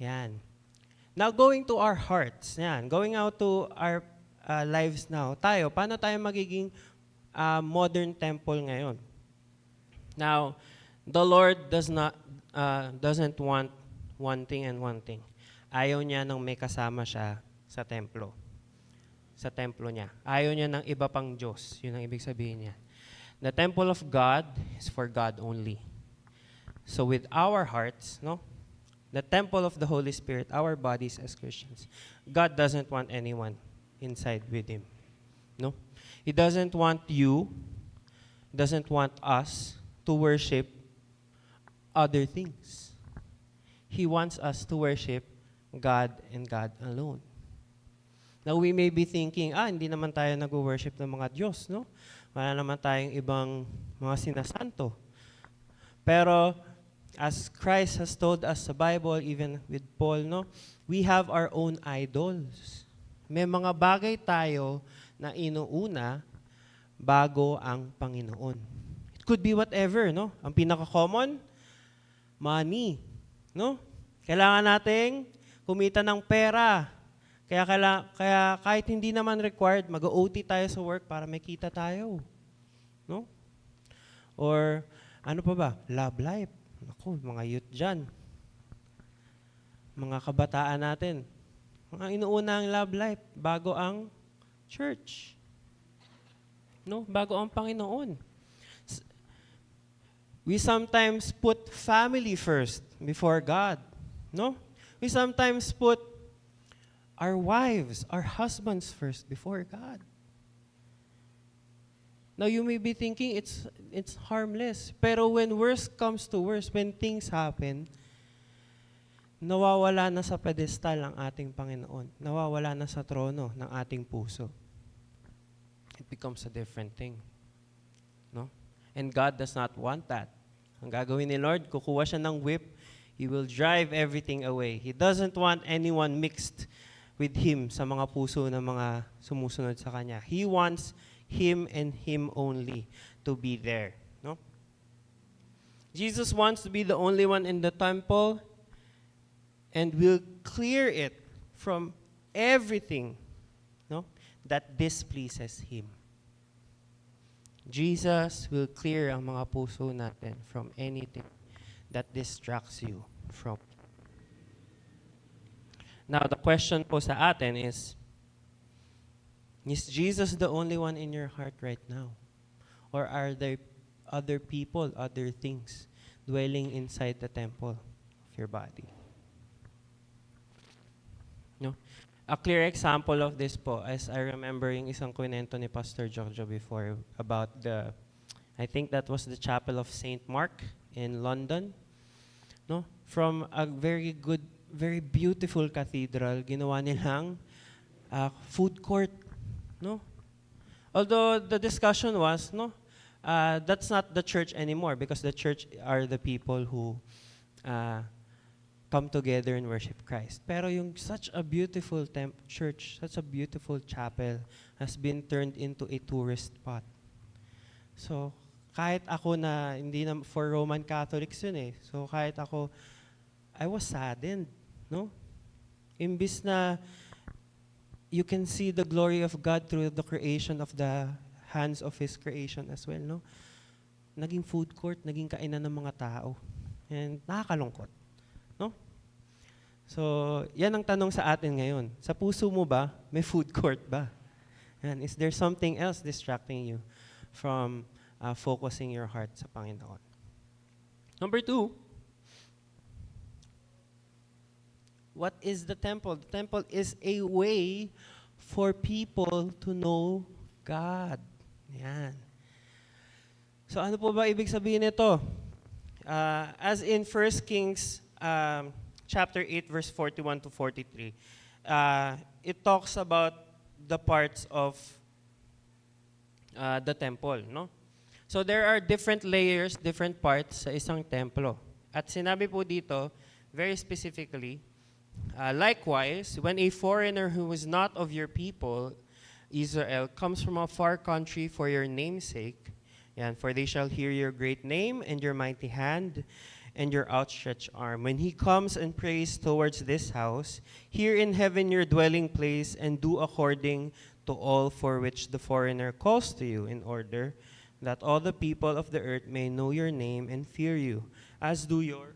Yan. Now, going to our hearts, yan, going out to our lives now, paano tayo magiging modern temple ngayon? Now, the Lord doesn't want one thing and one thing. Ayaw niya nang may kasama siya sa templo. Sa templo niya. Ayaw niya ng iba pang Diyos. Yun ang ibig sabihin niya. The temple of God is for God only. So with our hearts, no? The temple of the Holy Spirit, our bodies as Christians, God doesn't want anyone inside with Him. No? He doesn't want you, doesn't want us to worship other things. He wants us to worship God and God alone. Now, we may be thinking, hindi naman tayo nag-worship ng mga Diyos, no? Wala naman tayong ibang mga sinasanto. Pero, as Christ has told us sa Bible, even with Paul, no, we have our own idols. May mga bagay tayo na inuuna bago ang Panginoon. It could be whatever, no? Ang pinaka-common, money, no? Kailangan nating kumita ng pera. Kaya kahit hindi naman required, mag-OT tayo sa work para may kita tayo. No? Or, ano pa ba? Love life. Ako, mga youth dyan. Mga kabataan natin. Mga inuuna ang love life bago ang church. No? Bago ang Panginoon. We sometimes put family first before God. No? We sometimes put our wives, our husbands first before God. Now, you may be thinking it's harmless. Pero when worst comes to worst, when things happen, nawawala na sa pedestal ang ating Panginoon. Nawawala na sa trono ng ating puso. It becomes a different thing. No? And God does not want that. Ang gagawin ni Lord, kukuha siya ng whip, He will drive everything away. He doesn't want anyone mixed with Him sa mga puso ng mga sumusunod sa Kanya. He wants Him and Him only to be there. No? Jesus wants to be the only one in the temple and will clear it from everything, no, that displeases Him. Jesus will clear ang mga puso natin from anything that distracts you from. Now, the question po sa atin is Jesus the only one in your heart right now? Or are there other people, other things dwelling inside the temple of your body? No? A clear example of this po, as I remember yung isang kwento ni Pastor Jojo before about I think that was the Chapel of St. Mark in London. No? From a very good, very beautiful cathedral, ginawa nilang food court. No? Although the discussion was, no, that's not the church anymore because the church are the people who come together and worship Christ. Pero yung such a beautiful church, such a beautiful chapel has been turned into a tourist spot. So, kahit ako na, hindi na for Roman Catholics yun eh. So, kahit ako, I was saddened, no? Imbis na you can see the glory of God through the creation of the hands of His creation as well, no? Naging food court, naging kainan ng mga tao. And nakakalungkot, no? So, yan ang tanong sa atin ngayon. Sa puso mo ba, may food court ba? And is there something else distracting you from focusing your heart sa Panginoon? Number 2, what is the temple? The temple is a way for people to know God. Yan. So ano po ba ibig sabihin nito? As in 1 Kings chapter 8 verse 41 to 43, it talks about the parts of the temple, no? So there are different layers, different parts sa isang templo. At sinabi po dito, very specifically, likewise, when a foreigner who is not of your people, Israel, comes from a far country for your name's sake, yan, for they shall hear your great name and your mighty hand and your outstretched arm. When he comes and prays towards this house, here in heaven your dwelling place, and do according to all for which the foreigner calls to you, in order that all the people of the earth may know your name and fear you, as do your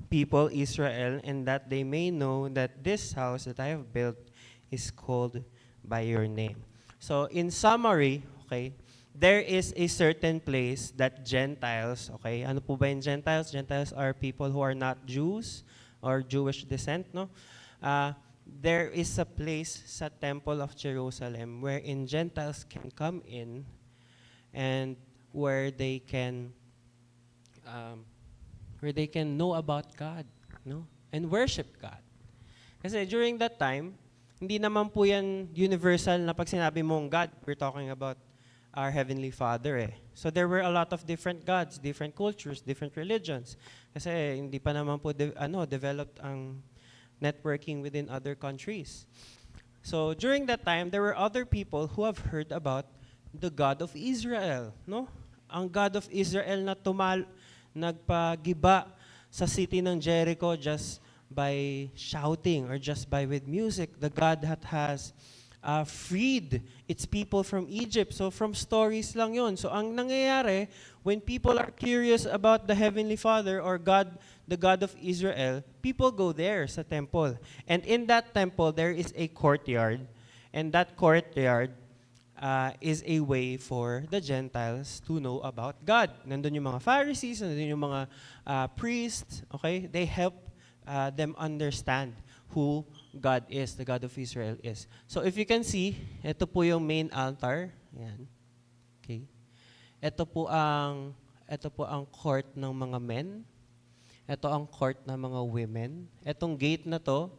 people Israel, and that they may know that this house that I have built is called by your name. So in summary, okay, there is a certain place that Gentiles, okay, ano po ba yung Gentiles? Gentiles are people who are not Jews or Jewish descent, no? There is a place sa Temple of Jerusalem wherein Gentiles can come in and where they can know about God, no? And worship God. Kasi during that time, hindi naman po yan universal na pag sinabi mong God, we're talking about our Heavenly Father eh. So there were a lot of different gods, different cultures, different religions. Kasi hindi pa naman po developed ang networking within other countries. So during that time, there were other people who have heard about the God of Israel, no? Ang God of Israel na nagpagiba sa city ng Jericho just by shouting or just by with music. The God that has freed its people from Egypt. So from stories lang yun. So ang nangyayari, when people are curious about the Heavenly Father or God, the God of Israel, people go there sa temple. And in that temple, there is a courtyard. And that courtyard is a way for the Gentiles to know about God. Nandun yung mga Pharisees, nandun yung mga priests, okay? They help them understand who God is, the God of Israel is. So if you can see, ito po yung main altar. Yan. Okay. Ito po ang court ng mga men. Ito ang court ng mga women. Etong gate na to,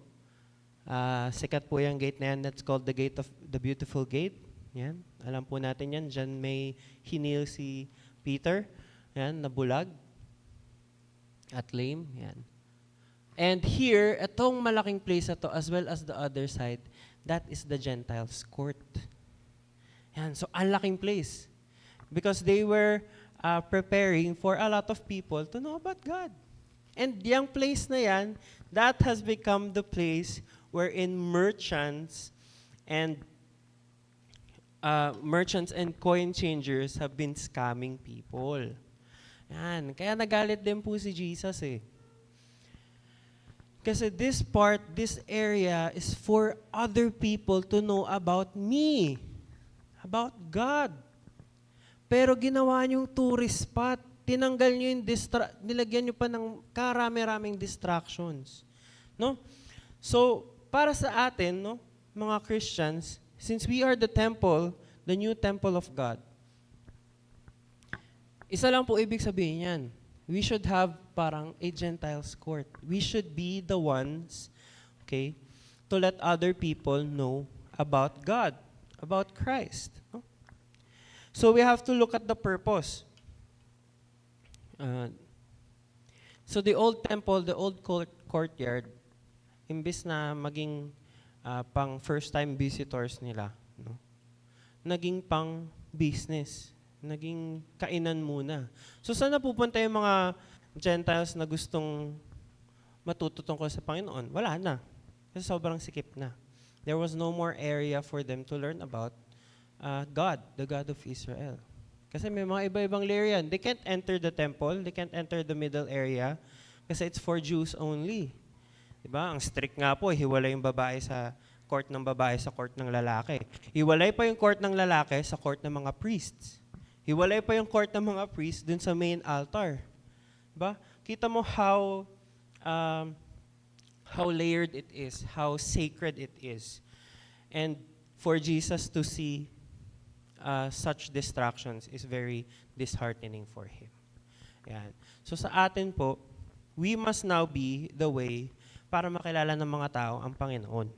sikat po yung gate na yan, that's called the Gate of the Beautiful Gate. Yan. Alam po natin yan. Diyan may hinil si Peter. Yan, nabulag. At lame. Yan. And here, itong malaking place na to, as well as the other side, that is the Gentiles' court. Yan. So, ang laking place. Because they were preparing for a lot of people to know about God. And yung place na yan, that has become the place wherein merchants and coin changers have been scamming people. Yan. Kaya nagalit din po si Jesus eh. Kasi this area is for other people to know about me, about God. Pero ginawa niyong tourist spot. Tinanggal niyo yung nilagyan niyo pa ng karami-raming distractions. No? So, para sa atin, no, mga Christians, since we are the temple, the new temple of God, isa lang po ibig sabihin yan. We should have parang a Gentiles court. We should be the ones, okay, to let other people know about God, about Christ. No? So we have to look at the purpose. So the old temple, the old courtyard, imbis na maging pang first-time visitors nila, no? Naging pang business. Naging kainan muna. So saan napupunta yung mga Gentiles na gustong matuto tungkol sa Panginoon? Wala na. Kasi sobrang sikip na. There was no more area for them to learn about God, the God of Israel. Kasi may mga iba-ibang layer yan. They can't enter the temple. They can't enter the middle area kasi it's for Jews only. Diba? Ang strict nga po, hiwalay yung babae sa court ng babae sa court ng lalaki. Hiwalay pa yung court ng lalaki sa court ng mga priests. Hiwalay pa yung court ng mga priests dun sa main altar. Diba? Kita mo how layered it is, how sacred it is. And for Jesus to see such distractions is very disheartening for Him. Yan. So sa atin po, we must now be the way para makilala ng mga tao ang Panginoon.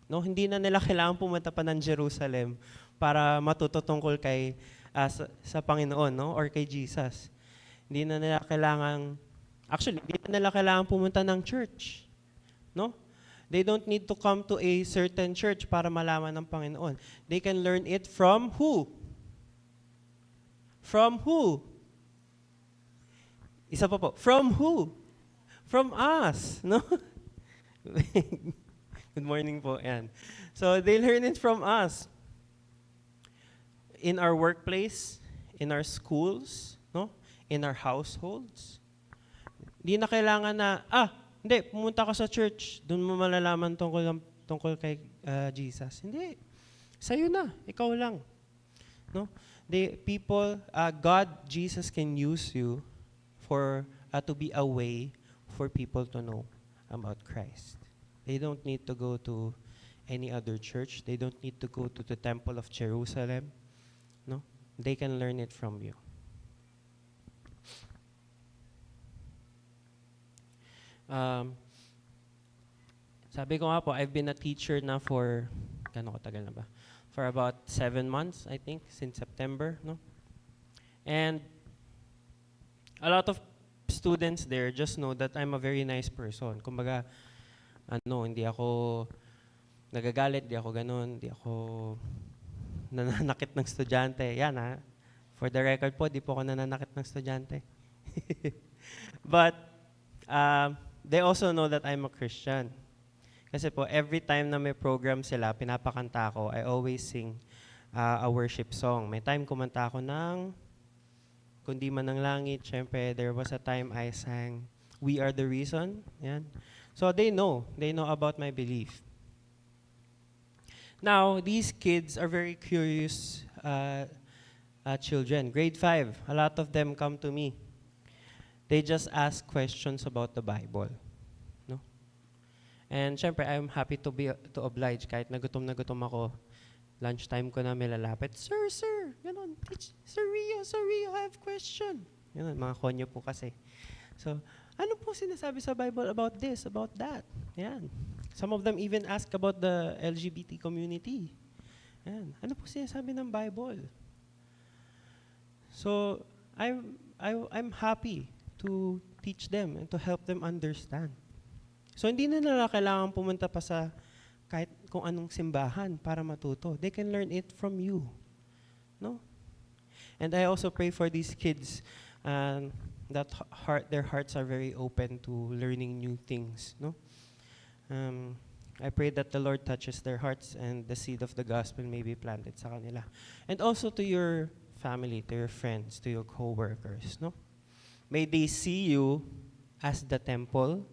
No, hindi na nila kailangan pumunta pa ng Jerusalem para matuto tungkol kay sa Panginoon, no, or kay Jesus. Hindi na nila kailangan pumunta ng church. No? They don't need to come to a certain church para malaman ng Panginoon. They can learn it from who? From who? Isa pa po. From who? From us. No? Good morning po. Yan. So they learn it from us. In our workplace, in our schools, no? In our households. Hindi na kailangan na, hindi, pumunta ka sa church, doon mo malalaman tungkol kay Jesus. Hindi. Sa'yo na, ikaw lang. No? God, Jesus can use you to be a way for people to know about Christ. They don't need to go to any other church. They don't need to go to the Temple of Jerusalem. No? They can learn it from you. Sabi ko nga po, I've been a teacher na for, gano'ng katagal na ba? For about 7 months, I think, since September, no? And a lot of students there just know that I'm a very nice person. Kumbaga, hindi ako nagagalit, di ako ganun, di ako nananakit ng estudyante. Yan For the record po, di po ako nananakit ng estudyante. But, they also know that I'm a Christian. Kasi po, every time na may program sila, pinapakanta ko, I always sing a worship song. May time kumanta ako ng Kundi Man ng Langit. Siyempre, there was a time I sang We Are the Reason. Yan. So they know about my belief. Now, these kids are very curious children. Grade 5, a lot of them come to me. They just ask questions about the Bible. No? And syempre, I'm happy to oblige kahit na gutom ako. Lunchtime ko na may lalapit, Sir, ganon, Sir Rio, I have question. Ganon, mga konyo po kasi. So, ano po sinasabi sa Bible about this, about that? Yan. Some of them even ask about the LGBT community. Yan. Ano po sinasabi ng Bible? So, I'm happy to teach them and to help them understand. So, hindi na nila kailangan pumunta pa sa kahit kung anong simbahan para matuto. They can learn it from you. No? And I also pray for these kids that their hearts are very open to learning new things. No? I pray that the Lord touches their hearts and the seed of the gospel may be planted sa kanila. And also to your family, to your friends, to your co-workers. No? May they see you as the temple,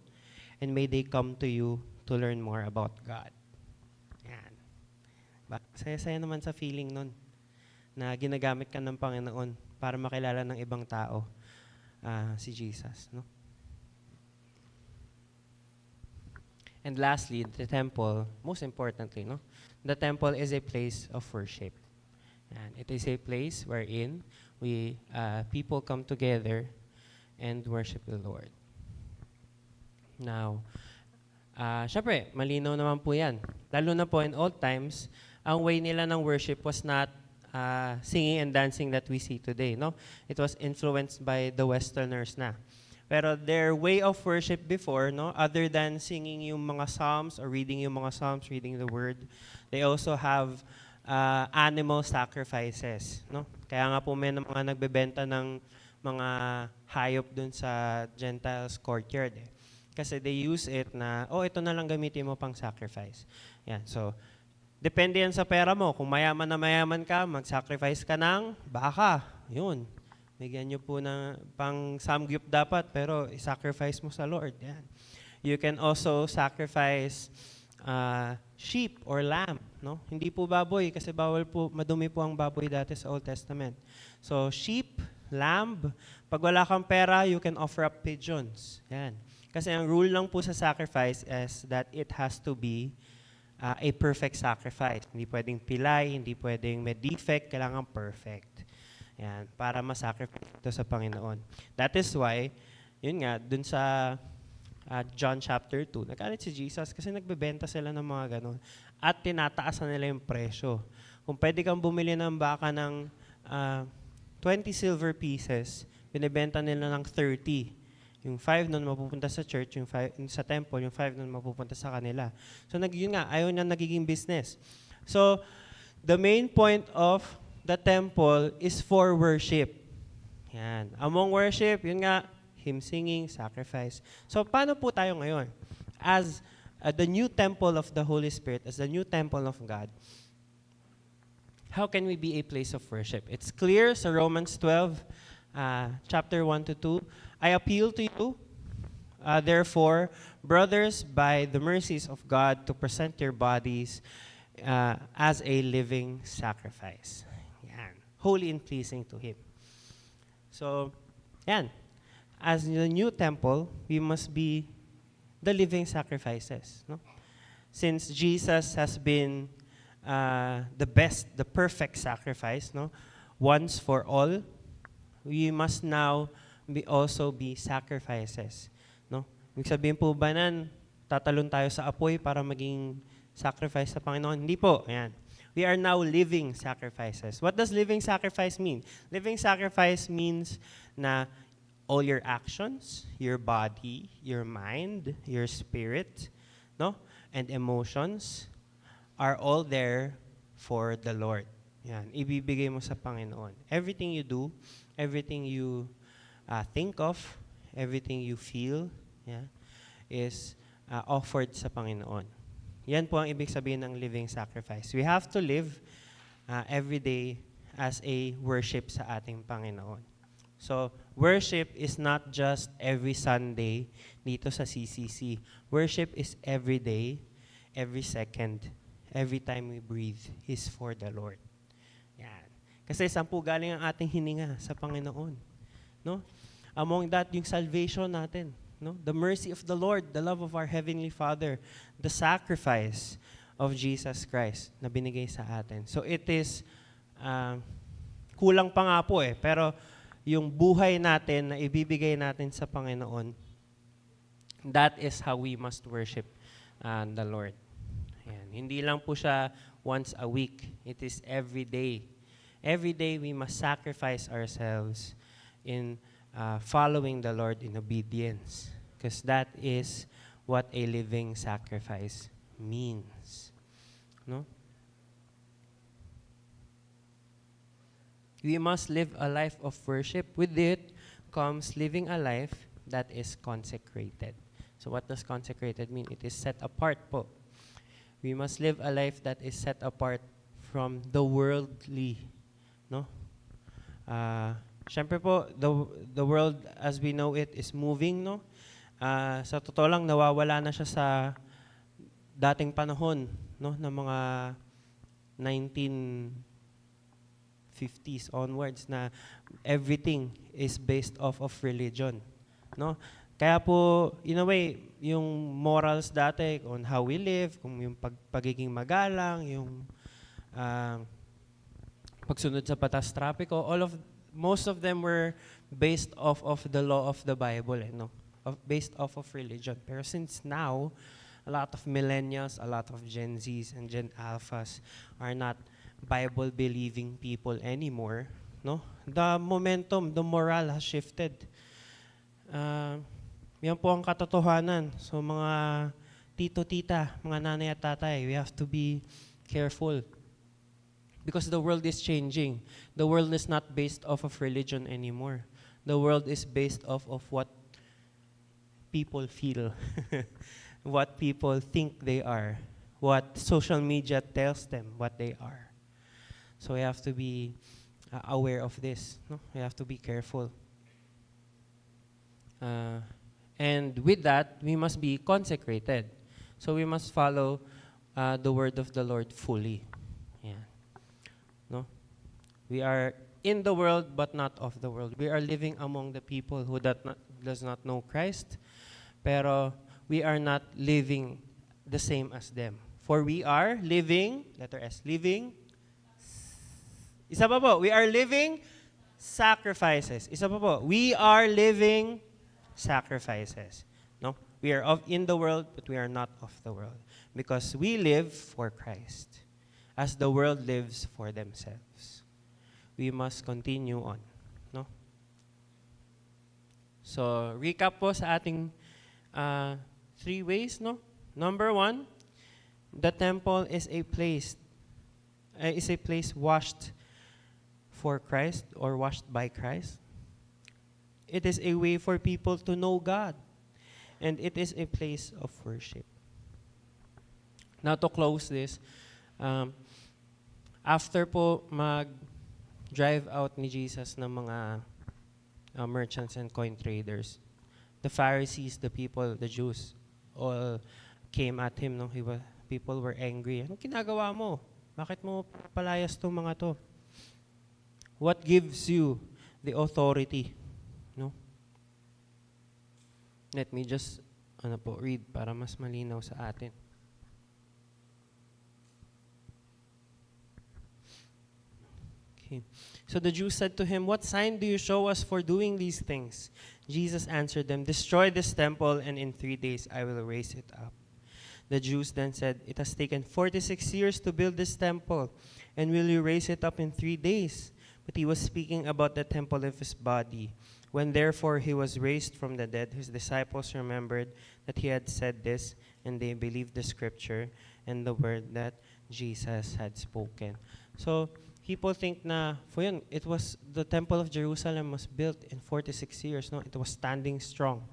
and may they come to you to learn more about God. Yan. Saya-saya naman sa feeling nun na ginagamit ka ng Panginoon para makilala ng ibang tao si Jesus. No? And lastly, the temple, most importantly, no? The temple is a place of worship. And it is a place wherein people come together and worship the Lord. Now, syempre, malinaw naman po yan. Lalo na po in old times, ang way nila ng worship was not singing and dancing that we see today. No? It was influenced by the Westerners na. Pero their way of worship before, no, other than singing yung mga psalms or reading yung mga psalms, reading the word, they also have animal sacrifices. No? Kaya nga po may mga nagbebenta ng mga hayop dun sa Gentiles courtyard. Kasi they use it na, ito na lang gamitin mo pang sacrifice. Yan, so, depende yan sa pera mo. Kung mayaman na mayaman ka, mag-sacrifice ka ng baka. Yun. Bigyan nyo po ng pang samgyup dapat, pero i-sacrifice mo sa Lord. Yan. You can also sacrifice sheep or lamb. No? Hindi po baboy, kasi bawal po, madumi po ang baboy dati sa Old Testament. So, sheep, lamb. Pag wala kang pera, you can offer up pigeons. Yan. Kasi ang rule lang po sa sacrifice is that it has to be a perfect sacrifice. Hindi pwedeng pilay, hindi pwedeng may defect, kailangan perfect. Yan, para ma-sacrifice ito sa Panginoon. That is why, yun nga, dun sa John chapter 2, nagalit si Jesus kasi nagbebenta sila ng mga ganun. At tinataasan nila yung presyo. Kung pwede kang bumili ng baka ng 20 silver pieces, binibenta nila ng 30. Yung 5 nun mapupunta sa church, yung 5 sa temple, yung 5 nun mapupunta sa kanila. So yun nga, ayaw niya nagiging business. So the main point of the temple is for worship. Yan. Among worship, yun nga, hymn singing, sacrifice. So paano po tayo ngayon? As the new temple of the Holy Spirit, as the new temple of God, how can we be a place of worship? It's clear sa Romans 12, chapter 1 to 2, I appeal to you, therefore, brothers, by the mercies of God, to present your bodies as a living sacrifice. Yan. Holy and pleasing to Him. So, yan. As the new temple, we must be the living sacrifices. No? Since Jesus has been the best, the perfect sacrifice, no? Once for all, we must now also be sacrifices. No? Ibig sabihin po ba nan, tatalon tayo sa apoy para maging sacrifice sa Panginoon? Hindi po. Ayan. We are now living sacrifices. What does living sacrifice mean? Living sacrifice means na all your actions, your body, your mind, your spirit, no? And emotions are all there for the Lord. Yan. Ibibigay mo sa Panginoon. Everything you do, everything you think of, everything you feel, is offered sa Panginoon. Yan po ang ibig sabihin ng living sacrifice. We have to live every day as a worship sa ating Panginoon. So, worship is not just every Sunday dito sa CCC. Worship is every day, every second, every time we breathe is for the Lord. Yan. Kasi saan po galing ang ating hininga sa Panginoon? No? Among that, yung salvation natin. No? The mercy of the Lord, the love of our Heavenly Father, the sacrifice of Jesus Christ na binigay sa atin. So it is, kulang pa nga po pero yung buhay natin na ibibigay natin sa Panginoon, that is how we must worship the Lord. Ayan. Hindi lang po siya once a week. It is every day. Every day we must sacrifice ourselves in following the Lord in obedience, because that is what a living sacrifice means. No? We must live a life of worship. With it comes living a life that is consecrated. So what does consecrated mean? It is set apart po. We must live a life that is set apart from the worldly. No? Siyempre po, the world as we know it is moving, no? Sa totoo lang, nawawala na siya sa dating panahon, no? Ng mga 1950s onwards na everything is based off of religion, no? Kaya po, in a way, yung morals dati on how we live, kung yung pagiging magalang, yung pagsunod sa batas trapiko, most of them were based off of the law of the Bible, no? Based off of religion. Pero since now, a lot of millennials, a lot of Gen Zs and Gen Alphas are not Bible-believing people anymore, no? The momentum, the moral has shifted. Yan po ang katotohanan. So mga tito-tita, mga nanay at tatay, we have to be careful. Because the world is changing. The world is not based off of religion anymore. The world is based off of what people feel, what people think they are, what social media tells them what they are. So we have to be aware of this. No? We have to be careful. And with that, we must be consecrated. So we must follow the word of the Lord fully. Yeah. No? We are in the world, but not of the world. We are living among the people who does not know Christ, pero we are not living the same as them. For we are living, letter S, living. Isa pa po, we are living sacrifices. Isa pa po, we are living sacrifices. No? We are in the world, but we are not of the world. Because we live for Christ, as the world lives for themselves. We must continue on. No? So, recap po sa ating 3 ways. No? Number 1, the temple is a place washed for Christ or washed by Christ. It is a way for people to know God. And it is a place of worship. Now to close this, after po mag-drive out ni Jesus ng mga merchants and coin traders, the Pharisees, the people, the Jews, all came at him. No? People were angry. Anong ginagawa mo? Bakit mo palayas itong mga to? What gives you the authority? No? Let me just read para mas malinaw sa atin. Okay. So the Jews said to him, "What sign do you show us for doing these things?" Jesus answered them, "Destroy this temple, and in 3 days I will raise it up." The Jews then said, "It has taken 46 years to build this temple, and will you raise it up in 3 days?" But he was speaking about the temple of his body. When therefore he was raised from the dead, his disciples remembered that he had said this, and they believed the scripture and the word that Jesus had spoken. So, people think na, the temple of Jerusalem was built in 46 years. No? It was standing strong.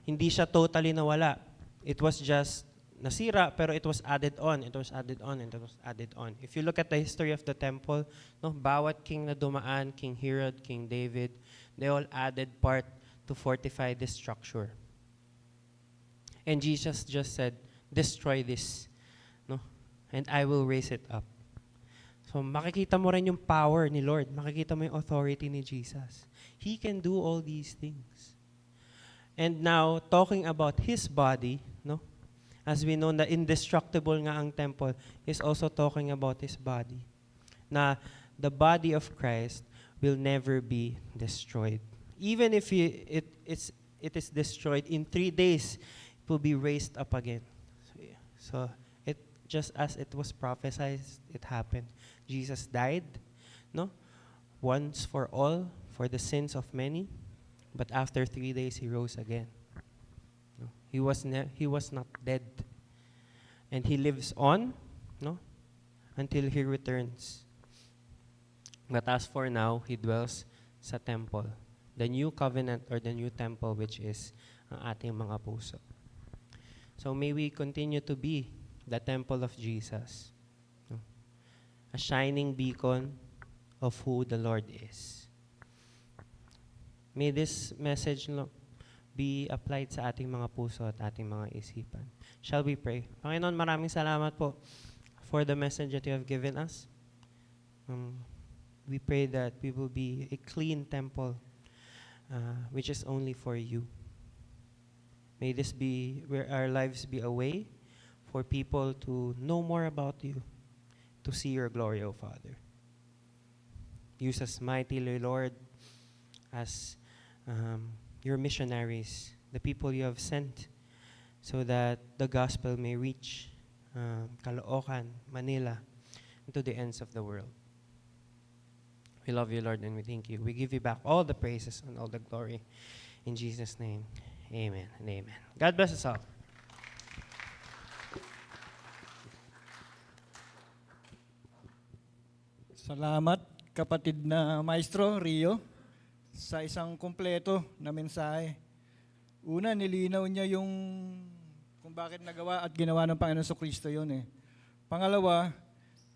Hindi siya totally nawala. It was just nasira, pero it was added on. It was added on, and it was added on. If you look at the history of the temple, no, bawat king na dumaan, King Herod, King David, they all added part to fortify this structure. And Jesus just said, "Destroy this, no, and I will raise it up." So makikita mo rin yung power ni Lord. Makikita mo yung authority ni Jesus. He can do all these things. And now, talking about His body, no? As we know na indestructible nga ang temple, is also talking about His body. Na the body of Christ will never be destroyed. Even if it is destroyed, in 3 days, it will be raised up again. So it just as it was prophesied, it happened. Jesus died, no, once for all, for the sins of many, but after 3 days He rose again. No? He was not dead, and He lives on, no, until He returns. But as for now, He dwells sa temple, the new covenant or the new temple, which is ang ating mga puso. So may we continue to be the temple of Jesus, no? A shining beacon of who the Lord is. May this message be applied sa ating mga puso at ating mga isipan. Shall we pray? Panginoon, maraming salamat po for the message that you have given us. We pray that we will be a clean temple, which is only for you. May this be where our lives be a way for people to know more about you, to see your glory, O Father. Use us mightily, Lord, as your missionaries, the people you have sent, so that the gospel may reach Caloocan, Manila, and to the ends of the world. We love you, Lord, and we thank you. We give you back all the praises and all the glory. In Jesus' name, amen and amen. God bless us all. Salamat, kapatid na Maestro Rio, sa isang kumpleto na mensahe. Una, nilinaw niya yung kung bakit nagawa at ginawa ng Panginoon sa Kristo yun eh. Pangalawa,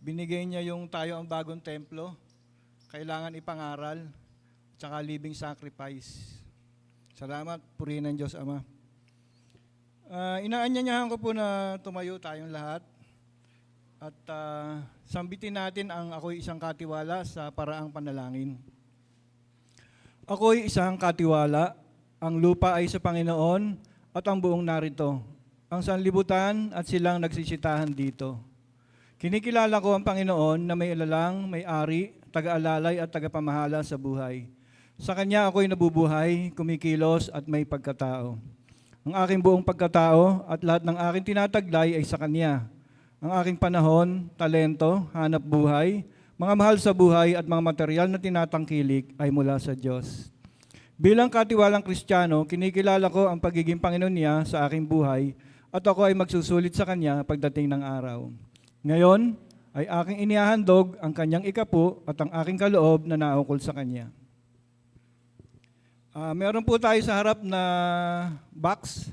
binigay niya yung tayo ang bagong templo, kailangan ipangaral, tsaka living sacrifice. Salamat, purihin ng Diyos Ama. Inaanyayahan ko po na tumayo tayong lahat at sambitin natin ang ako'y isang katiwala sa paraang panalangin. Ako'y isang katiwala, ang lupa ay sa Panginoon at ang buong narito, ang sanlibutan at silang nagsisitahan dito. Kinikilala ko ang Panginoon na may ilalang, may ari, taga-alalay at tagapamahala sa buhay. Sa Kanya ako'y nabubuhay, kumikilos at may pagkatao. Ang aking buong pagkatao at lahat ng aking tinataglay ay sa Kanya. Ang aking panahon, talento, hanap buhay, mga mahal sa buhay at mga material na tinatangkilik ay mula sa Diyos. Bilang katiwalang Kristiyano, kinikilala ko ang pagiging Panginoon niya sa aking buhay at ako ay magsusulit sa Kanya pagdating ng araw. Ngayon ay aking inihahandog ang Kanyang ikapu at ang aking kaloob na naukol sa Kanya. Meron po tayo sa harap na box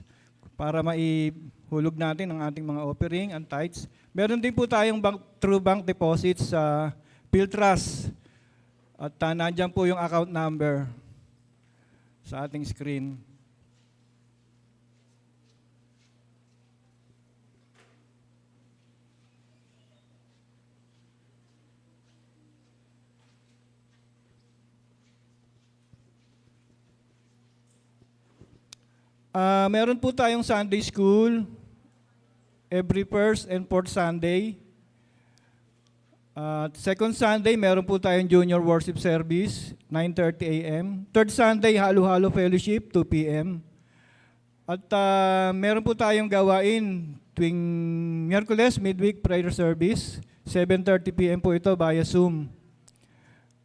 para maihulog natin ang ating mga offering and tithes. Meron din po tayong true bank deposits sa Philtrust at nandiyan po yung account number sa ating screen. Meron po tayong Sunday School every first and fourth Sunday. Second Sunday, meron po tayong Junior Worship Service, 9:30 a.m. Third Sunday, Halo-Halo Fellowship, 2 p.m. At meron po tayong gawain tuwing Miyerkules, midweek prayer service, 7:30 p.m. po ito via Zoom.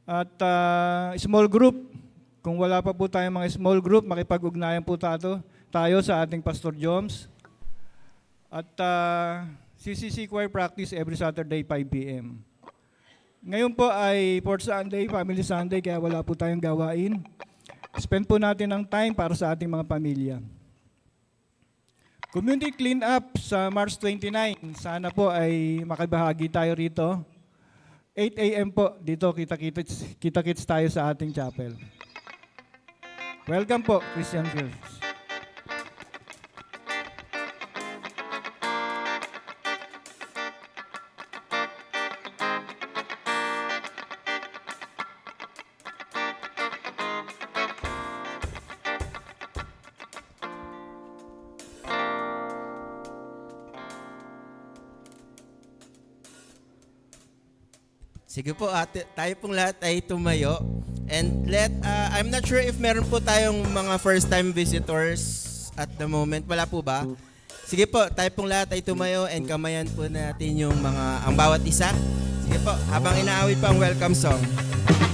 At small group, kung wala pa po tayong mga small group, makipag-ugnayan po tayo sa ating Pastor Joms. At CCC Choir Practice every Saturday, 5 p.m. Ngayon po ay 4th Sunday, Family Sunday, kaya wala po tayong gawain. Spend po natin ng time para sa ating mga pamilya. Community Clean Up sa March 29. Sana po ay makibahagi tayo rito. 8 a.m. po, dito kita-kits tayo sa ating chapel. Welcome po, Christian Church. Sige po, tayo pong lahat ay tumayo. And I'm not sure if meron po tayong mga first-time visitors at the moment. Wala po ba? Sige po, tayo pong lahat ay tumayo and kamayan po natin yung ang bawat isa. Sige po, habang inaawit pa ang welcome song.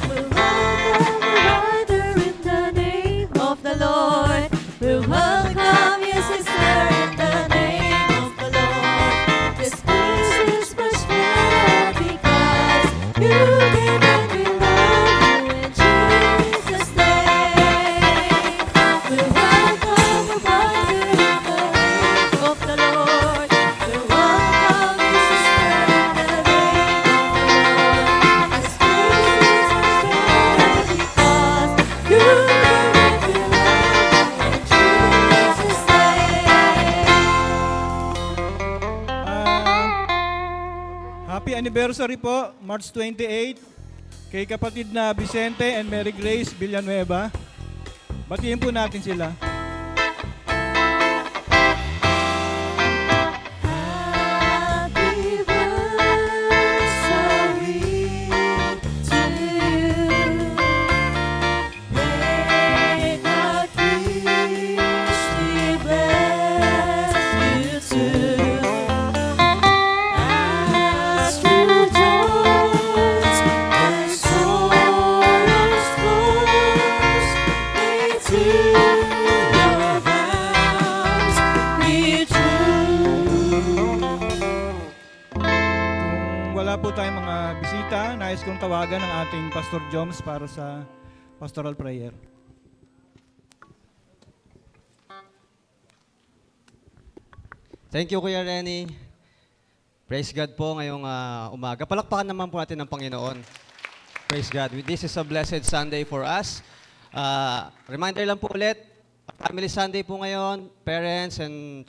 We'll welcome you, brother, in the name of the Lord. We'll welcome you, sister, in the name of the Lord. This place is much better because you came and we love you in Jesus' name. We'll welcome you, brother, in the name of the Lord. We'll welcome you, sister, in the name of the Lord. This place is much better because you came and we love you in Jesus' name. Happy anniversary po, March 28, kay kapatid na Vicente and Mary Grace Villanueva. Batiin po natin sila. Happy birthday to you. May God richly bless you too. As true joys and sorrows flows, may to your vows be true. Kung wala po tayong mga bisita, nais kong tawagan ang ating Pastor Joms para sa pastoral prayer. Thank you, Kuya Renny. Praise God po ngayong umaga. Palakpakan naman po natin ng Panginoon. Praise God. This is a blessed Sunday for us. Reminder lang po ulit, Family Sunday po ngayon. Parents and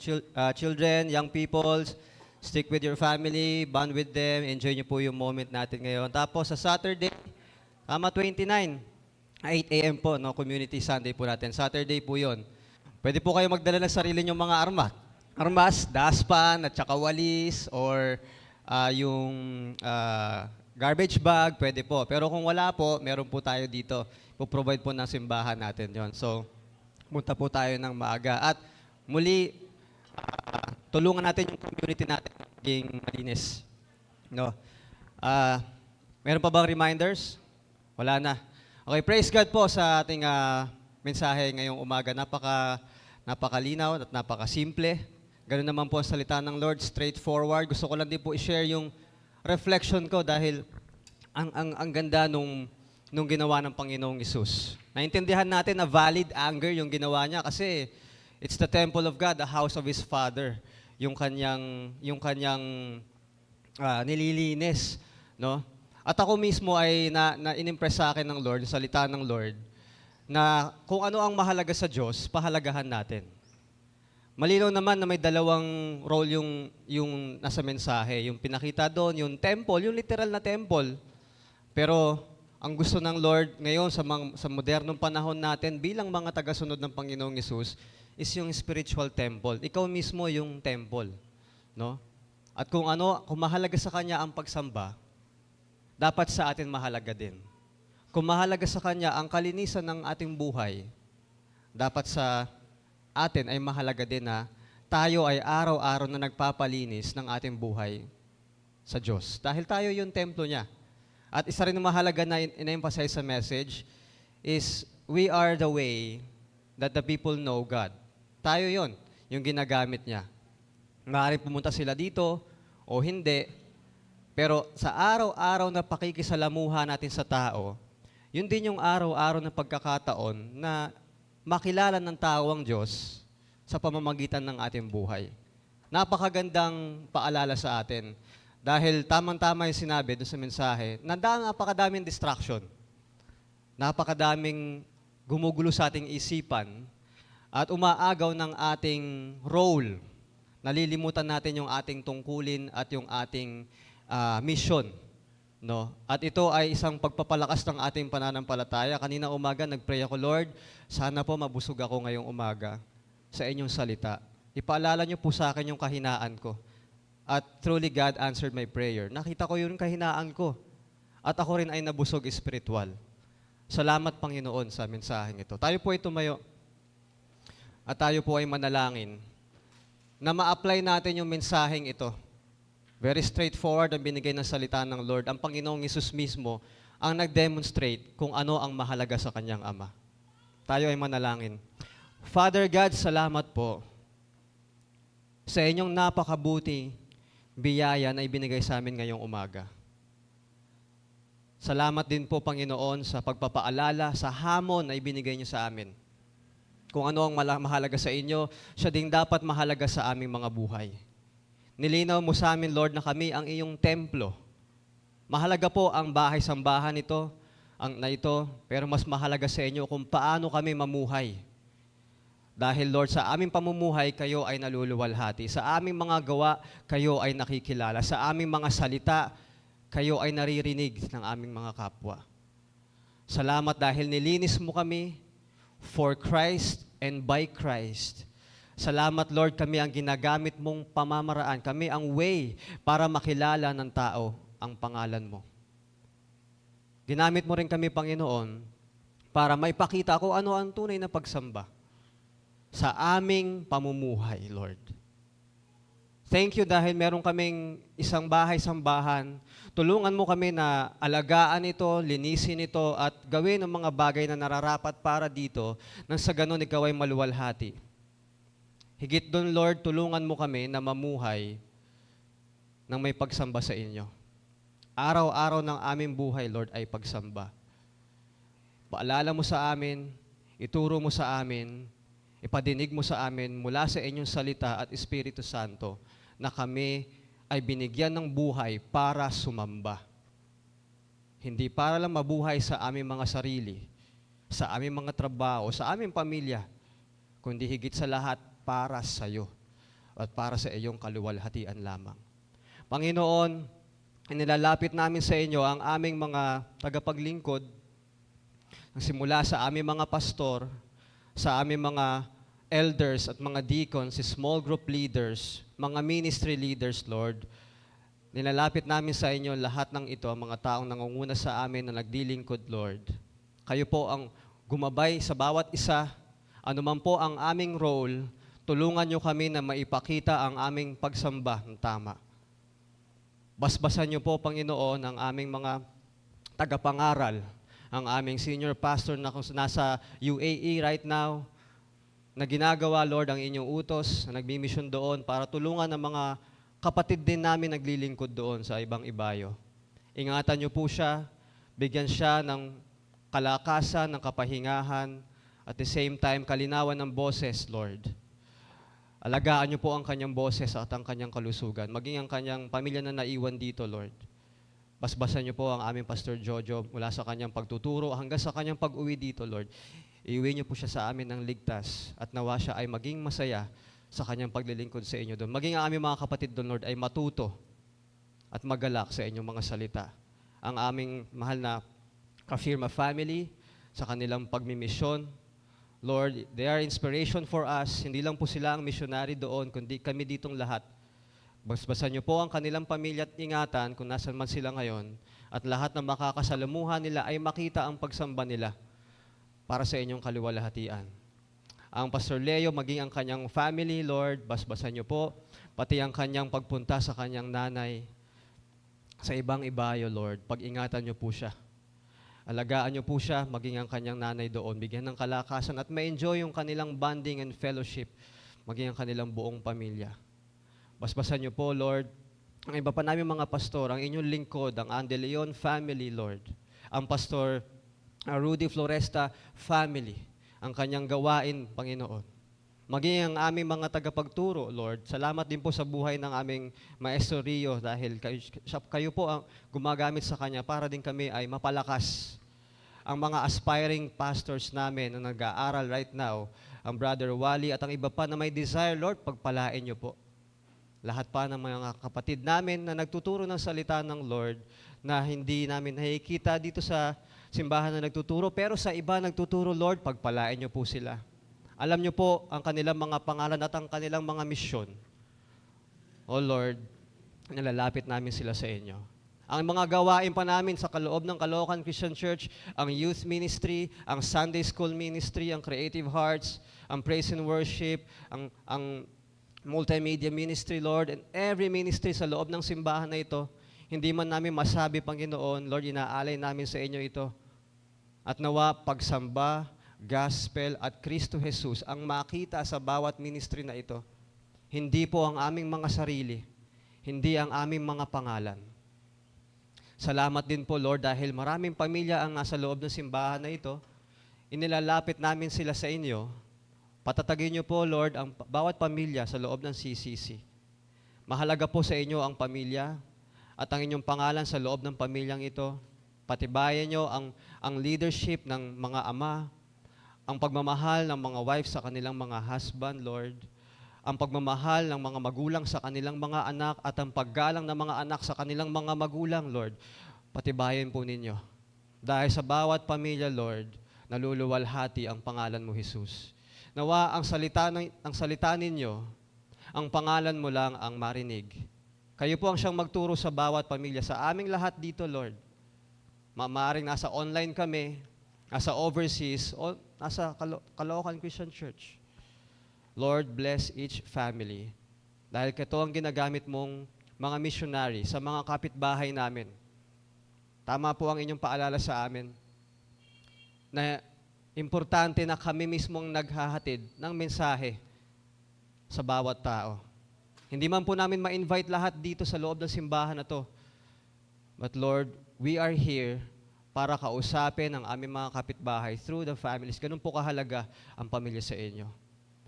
children, young people, stick with your family, bond with them, enjoy niyo po yung moment natin ngayon. Tapos sa Saturday, 29, 8 a.m. po, no, Community Sunday po natin. Saturday po yon. Pwede po kayo magdala ng sarili niyong mga armas, daspan, at saka walis, or yung garbage bag, pwede po. Pero kung wala po, meron po tayo dito. Po-provide po ng simbahan natin yon. So, punta po tayo ng maaga. At muli, tulungan natin yung community natin maging malinis. No? Meron pa bang reminders? Wala na. Okay, praise God po sa ating mensahe ngayong umaga. Napakalinaw at napakasimple. Ganun naman po ang salita ng Lord, straightforward. Gusto ko lang din po i-share yung reflection ko dahil ang ganda nung ginawa ng Panginoong Hesus. Naintindihan natin na valid anger yung ginawa niya kasi it's the temple of God, the house of His Father, yung kanyang nililinis, no? At ako mismo ay in-impress sa akin ng Lord, salita ng Lord, na kung ano ang mahalaga sa Diyos, pahalagahan natin. Malinaw naman na may dalawang role yung nasa mensahe. Yung pinakita doon, yung temple, yung literal na temple. Pero ang gusto ng Lord ngayon sa modernong panahon natin bilang mga tagasunod ng Panginoong Hesus is yung spiritual temple. Ikaw mismo yung temple, no? At kung mahalaga sa Kanya ang pagsamba, dapat sa atin mahalaga din. Kung mahalaga sa Kanya ang kalinisan ng ating buhay, dapat sa atin ay mahalaga din na tayo ay araw-araw na nagpapalinis ng ating buhay sa Diyos. Dahil tayo yung templo niya. At isa rin na mahalaga na in-emphasize sa message is we are the way that the people know God. Tayo yon, yung ginagamit niya. Maaaring pumunta sila dito o hindi, pero sa araw-araw na pakikisalamuha natin sa tao, yun din yung araw-araw na pagkakataon na makilala ng tao ang Diyos sa pamamagitan ng ating buhay. Napakagandang paalala sa atin dahil tamang-tama yung sinabi doon sa mensahe, napakadaming distraction, napakadaming gumugulo sa ating isipan at umaagaw ng ating role. Nalilimutan natin yung ating tungkulin at yung ating mission. No? At ito ay isang pagpapalakas ng ating pananampalataya. Kanina umaga, nag-pray ako, Lord, sana po mabusog ako ngayong umaga sa inyong salita. Ipaalala niyo po sa akin yung kahinaan ko. At truly, God answered my prayer. Nakita ko yung kahinaan ko. At ako rin ay nabusog espiritual. Salamat, Panginoon, sa mensaheng ito. Tayo po ay tumayo. At tayo po ay manalangin na ma-apply natin yung mensaheng ito. Very straightforward ang binigay ng salita ng Lord. Ang Panginoong Hesus mismo ang nag-demonstrate kung ano ang mahalaga sa kanyang Ama. Tayo ay manalangin. Father God, salamat po sa inyong napakabuti biyaya na ibinigay sa amin ngayong umaga. Salamat din po, Panginoon, sa pagpapaalala, sa hamon na ibinigay niyo sa amin. Kung ano ang mahalaga sa inyo, siya din dapat mahalaga sa aming mga buhay. Nilinaw mo sa amin, Lord, na kami ang iyong templo. Mahalaga po ang bahay-sambahan ito, pero mas mahalaga sa inyo kung paano kami mamuhay. Dahil, Lord, sa aming pamumuhay, kayo ay naluluwalhati. Sa aming mga gawa, kayo ay nakikilala. Sa aming mga salita, kayo ay naririnig ng aming mga kapwa. Salamat dahil nilinis mo kami for Christ and by Christ. Salamat, Lord, kami ang ginagamit mong pamamaraan. Kami ang way para makilala ng tao ang pangalan mo. Ginamit mo rin kami, Panginoon, para maipakita kung ano ang tunay na pagsamba sa aming pamumuhay, Lord. Thank you dahil meron kaming isang bahay-sambahan. Tulungan mo kami na alagaan ito, linisin ito, at gawin ang mga bagay na nararapat para dito nang sa ganun ikaw ay maluwalhati. Higit doon, Lord, tulungan mo kami na mamuhay ng may pagsamba sa inyo. Araw-araw ng aming buhay, Lord, ay pagsamba. Paalala mo sa amin, ituro mo sa amin, Ipadinig mo sa amin mula sa inyong salita at Espiritu Santo na kami ay binigyan ng buhay para sumamba. Hindi para lang mabuhay sa aming mga sarili, sa aming mga trabaho, sa aming pamilya, kundi higit sa lahat para sa iyo at para sa iyong kaluwalhatian lamang. Panginoon, inilalapit namin sa inyo ang aming mga tagapaglingkod, simula sa aming mga pastor, sa aming mga elders at mga deacons, small group leaders, mga ministry leaders, Lord. Nilalapit namin sa inyo lahat ng ito, ang mga taong nangunguna sa amin na nagdilingkod, Lord. Kayo po ang gumabay sa bawat isa, anuman po ang aming role, tulungan nyo kami na maipakita ang aming pagsamba ng tama. Basbasan nyo po, Panginoon, ang aming mga tagapangaral, ang aming senior pastor na nasa UAE right now, na ginagawa, Lord, ang inyong utos, na nagmimisyon doon para tulungan ang mga kapatid din namin naglilingkod doon sa ibang ibayo. Ingatan niyo po siya, bigyan siya ng kalakasan, ng kapahingahan, at the same time, kalinawan ng boses, Lord. Alagaan niyo po ang kanyang boses at ang kanyang kalusugan, maging ang kanyang pamilya na naiwan dito, Lord. Basbasan niyo po ang aming Pastor Jojo mula sa kanyang pagtuturo hanggang sa kanyang pag-uwi dito, Lord. Iuwi niyo po siya sa amin ng ligtas at nawa siya ay maging masaya sa kanyang paglilingkod sa inyo doon. Maging ang aming mga kapatid doon, Lord, ay matuto at magalak sa inyong mga salita. Ang aming mahal na Kafirma family, sa kanilang pagmimisyon, Lord, they are inspiration for us. Hindi lang po sila ang missionary doon, kundi kami ditong lahat. Basbasan niyo po ang kanilang pamilya at ingatan kung nasan man sila ngayon at lahat ng makakasalamuhan nila ay makita ang pagsamba nila para sa inyong kaluwalhatian. Ang Pastor Leo, maging ang kanyang family, Lord, basbasan niyo po, pati ang kanyang pagpunta sa kanyang nanay sa ibang ibayo, Lord. Pag-ingatan niyo po siya. Alagaan niyo po siya, maging ang kanyang nanay doon, bigyan ng kalakasan at ma-enjoy yung kanilang bonding and fellowship, maging ang kanilang buong pamilya. Basbasan niyo po, Lord, ang iba pa namin mga pastor, ang inyong lingkod, ang Ande Leon family, Lord, ang Pastor Rudy Floresta family, ang kanyang gawain, Panginoon. Maging ang aming mga tagapagturo, Lord. Salamat din po sa buhay ng aming Maestro Rio dahil kayo po ang gumagamit sa kanya para din kami ay mapalakas. Ang mga aspiring pastors namin na nag-aaral right now, ang Brother Wally at ang iba pa na may desire, Lord, pagpalain niyo po. Lahat pa ng mga kapatid namin na nagtuturo ng salita ng Lord na hindi namin nakikita dito sa simbahan na nagtuturo, pero sa iba nagtuturo, Lord, pagpalain niyo po sila. Alam niyo po ang kanilang mga pangalan at ang kanilang mga misyon. O Lord, nilalapit namin sila sa inyo. Ang mga gawain pa namin sa kaloob ng Caloocan Christian Church, ang youth ministry, ang Sunday school ministry, ang Creative Hearts, ang Praise and Worship, ang multimedia ministry, Lord, and every ministry sa loob ng simbahan na ito, hindi man namin masabi, Panginoon, Lord, inaalay namin sa inyo ito. At nawa, pagsamba, gospel, at Kristo Jesus ang makita sa bawat ministry na ito. Hindi po ang aming mga sarili, hindi ang aming mga pangalan. Salamat din po, Lord, dahil maraming pamilya ang nasa loob ng simbahan na ito. Inilalapit namin sila sa inyo. Patatagin niyo po, Lord, ang bawat pamilya sa loob ng CCC. Mahalaga po sa inyo ang pamilya at ang inyong pangalan sa loob ng pamilyang ito. Patibayan niyo ang leadership ng mga ama, ang pagmamahal ng mga wife sa kanilang mga husband, Lord, ang pagmamahal ng mga magulang sa kanilang mga anak at ang paggalang ng mga anak sa kanilang mga magulang, Lord. Patibayan po ninyo. Dahil sa bawat pamilya, Lord, naluluwalhati ang pangalan mo, Jesus. Nawa ang salita ninyo, ang pangalan mo lang ang marinig. Kayo po ang siyang magturo sa bawat pamilya, sa aming lahat dito, Lord. Maaaring nasa online kami, nasa overseas, o nasa Caloocan Christian Church. Lord, bless each family. Dahil ito ang ginagamit mong mga missionary sa mga kapitbahay namin. Tama po ang inyong paalala sa amin na importante na kami mismong naghahatid ng mensahe sa bawat tao. Hindi man po namin ma-invite lahat dito sa loob ng simbahan na to. But Lord, we are here para kausapin ang aming mga kapitbahay through the families. Ganun po kahalaga ang pamilya sa inyo.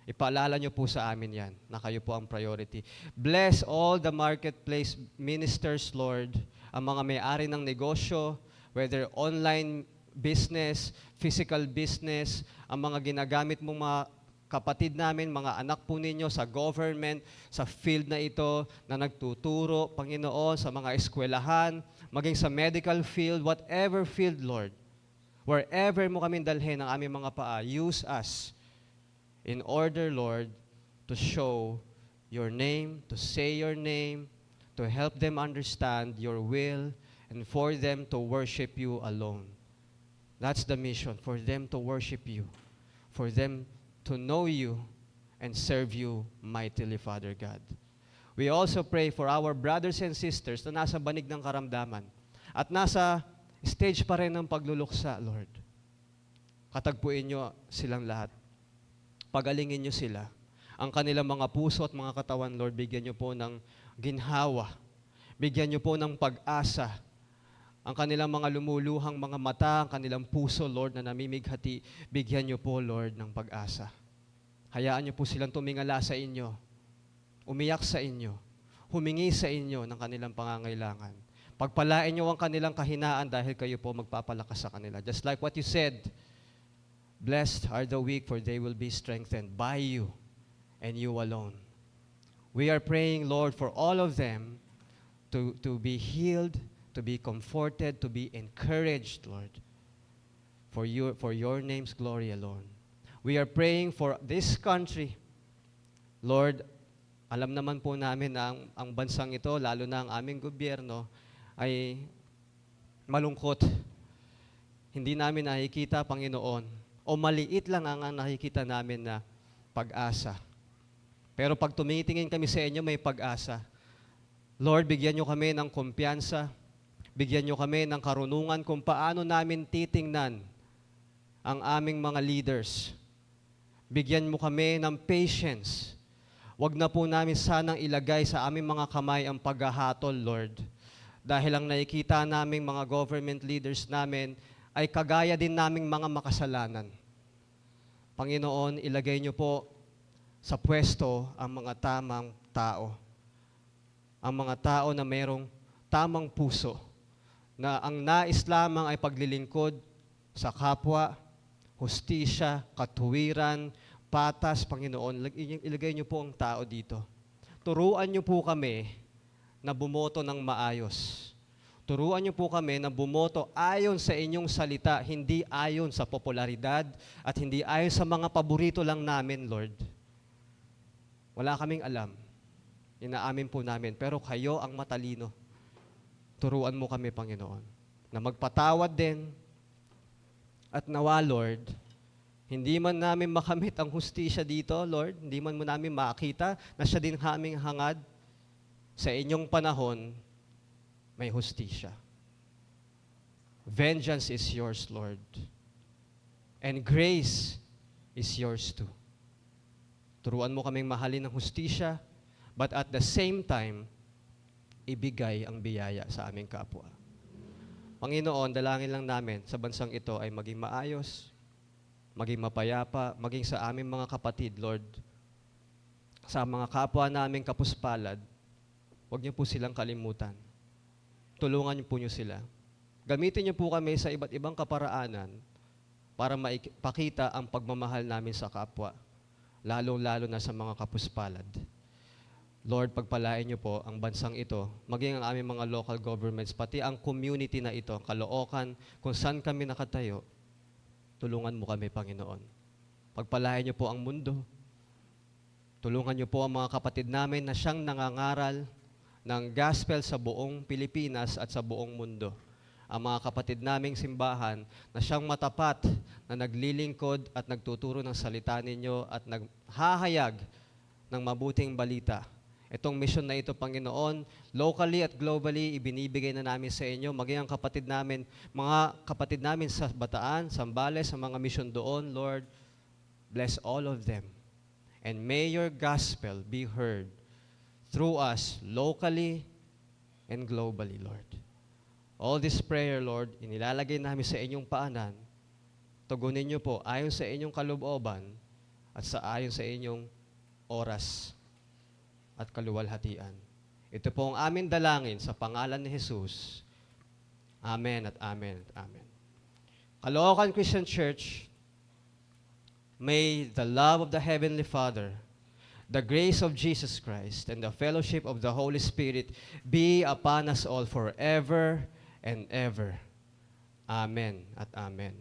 Ipaalala nyo po sa amin yan, na kayo po ang priority. Bless all the marketplace ministers, Lord, ang mga may-ari ng negosyo, whether online business, physical business, ang mga ginagamit mong mga kapatid namin, mga anak po ninyo sa government, sa field na ito, na nagtuturo, Panginoon, sa mga eskwelahan, maging sa medical field, whatever field, Lord, wherever mo kami dalhin ang aming mga paa, use us in order, Lord, to show your name, to say your name, to help them understand your will, and for them to worship you alone. That's the mission, for them to worship you, for them to know you and serve you mightily, Father God. We also pray for our brothers and sisters na nasa banig ng karamdaman at nasa stage pa rin ng pagluluksa, Lord. Katagpuin nyo silang lahat. Pagalingin nyo sila. Ang kanilang mga puso at mga katawan, Lord, bigyan nyo po ng ginhawa. Bigyan nyo po ng pag-asa. Ang kanilang mga lumuluhang mga mata, ang kanilang puso, Lord, na namimighati, bigyan nyo po, Lord, ng pag-asa. Hayaan nyo po silang tumingala sa inyo, umiyak sa inyo, humingi sa inyo ng kanilang pangangailangan. Pagpalain nyo ang kanilang kahinaan dahil kayo po magpapalakas sa kanila. Just like what you said, blessed are the weak, for they will be strengthened by you and you alone. We are praying, Lord, for all of them to be healed, to be comforted, to be encouraged, Lord, for your name's glory alone. We are praying for this country. Lord, alam naman po namin na ang bansang ito, lalo na ang aming gobyerno, ay malungkot. Hindi namin nakikita, Panginoon, o maliit lang ang nakikita namin na pag-asa. Pero pag tumitingin kami sa inyo, may pag-asa. Lord, bigyan nyo kami ng kumpiyansa, bigyan nyo kami ng karunungan kung paano namin titingnan ang aming mga leaders. Bigyan mo kami ng patience. Huwag na po namin sanang ilagay sa aming mga kamay ang paghahatol, Lord. Dahil ang nakikita naming mga government leaders namin ay kagaya din naming mga makasalanan. Panginoon, ilagay niyo po sa pwesto ang mga tamang tao. Ang mga tao na mayroong tamang puso, na ang nais lamang ay paglilingkod sa kapwa, hustisya, katuwiran, patas, Panginoon. Ilagay niyo po ang tao dito. Turuan niyo po kami na bumoto ng maayos. Turuan niyo po kami na bumoto ayon sa inyong salita, hindi ayon sa popularidad at hindi ayon sa mga paborito lang namin, Lord. Wala kaming alam. Inaamin po namin, pero kayo ang matalino. Turuan mo kami, Panginoon, na magpatawad din at nawa, Lord, hindi man namin makamit ang hustisya dito, Lord, hindi man mo namin makita na siya din aming hangad, sa inyong panahon, may hustisya. Vengeance is yours, Lord. And grace is yours too. Turuan mo kaming mahalin ng hustisya, but at the same time, ibigay ang biyaya sa aming kapwa. Panginoon, dalangin lang namin sa bansang ito ay maging maayos, maging mapayapa, maging sa aming mga kapatid, Lord, sa mga kapwa naming kapuspalad, huwag niyo po silang kalimutan. Tulungan niyo po niyo sila. Gamitin niyo po kami sa iba't ibang kaparaanan para maipakita ang pagmamahal namin sa kapwa, lalong-lalo na sa mga kapuspalad. Lord, pagpalain niyo po ang bansang ito, maging ang aming mga local governments, pati ang community na ito, Caloocan, kung saan kami nakatayo, tulungan mo kami, Panginoon. Pagpalain niyo po ang mundo. Tulungan niyo po ang mga kapatid namin na siyang nangangaral ng gospel sa buong Pilipinas at sa buong mundo. Ang mga kapatid naming simbahan na siyang matapat, na naglilingkod at nagtuturo ng salita ninyo at naghahayag ng mabuting balita. Itong mission na ito, Panginoon, locally at globally, ibinibigay na namin sa inyo, maging ang kapatid namin, mga kapatid namin sa Bataan, Sambales, sa mga mission doon, Lord, bless all of them. And may your gospel be heard through us, locally and globally, Lord. All this prayer, Lord, inilalagay namin sa inyong paanan. Tugunin niyo po, ayon sa inyong kalooban, at sa ayon sa inyong oras at kaluwalhatian. Ito po ang aming dalangin sa pangalan ni Jesus. Amen at amen at amen. Caloocan Christian Church, may the love of the Heavenly Father, the grace of Jesus Christ, and the fellowship of the Holy Spirit be upon us all forever and ever. Amen at amen.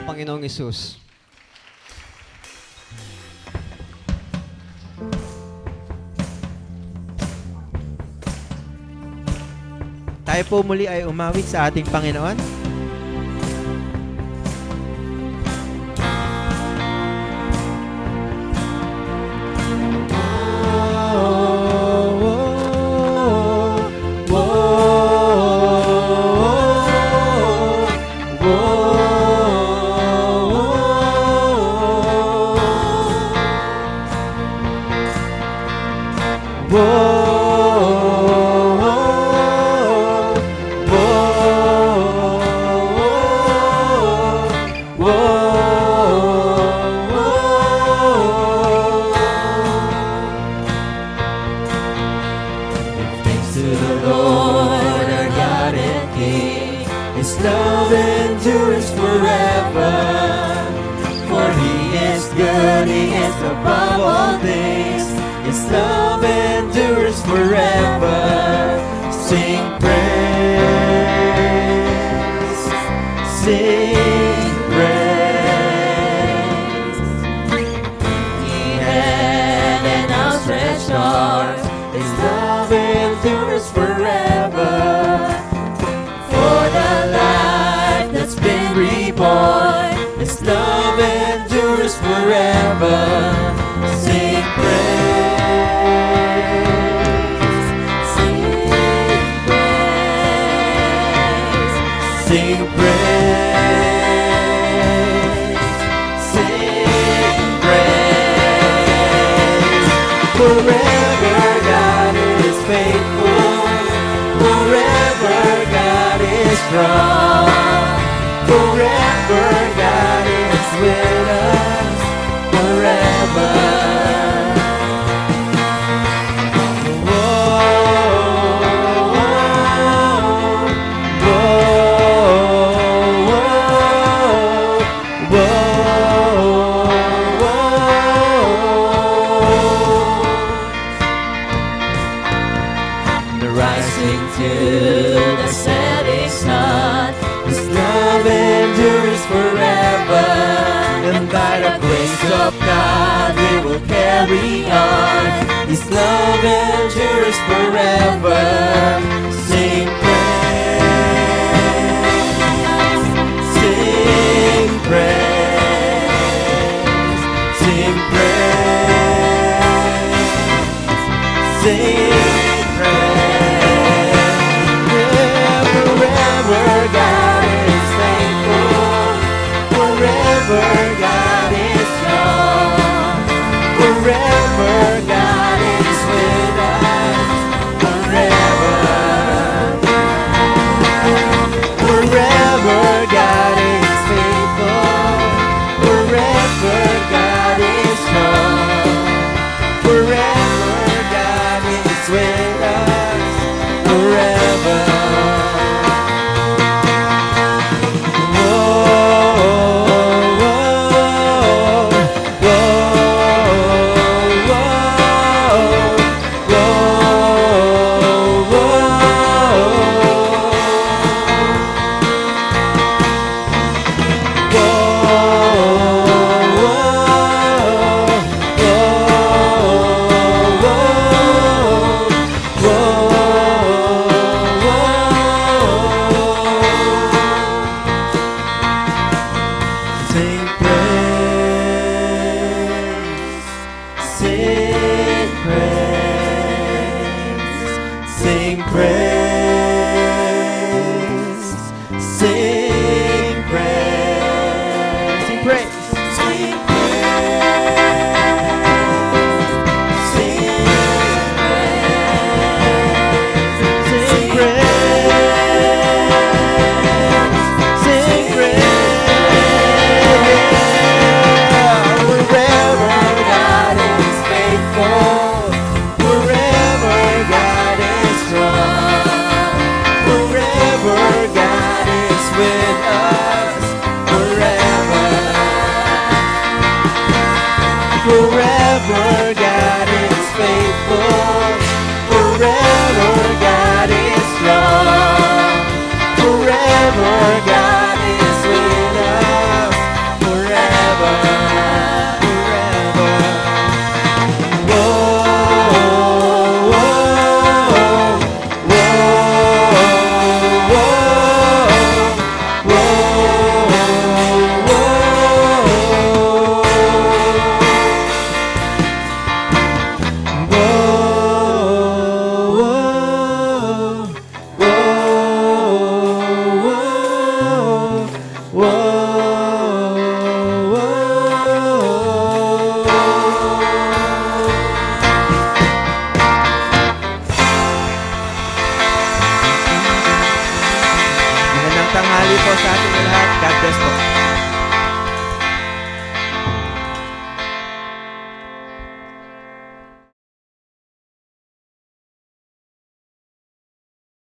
Panginoong Hesus. Tayo po muli ay umawit sa ating Panginoon. Thanks to the Lord, our God and King. His love endures forever. For He is good, He is above all things. His love endures forever. Sing praise, sing praise. He had an outstretched arms. His love endures forever. For the life that's been reborn, His love endures forever. Sing praise, sing praise, sing praise, sing praise. Forever God is faithful, forever God is strong, forever God is with us, forever. Whoa, whoa, whoa, whoa. sing to the setting sun. His love endures forever, and by the grace of God we will carry on. His love endures forever. Sing praise, sing praise, sing praise, sing.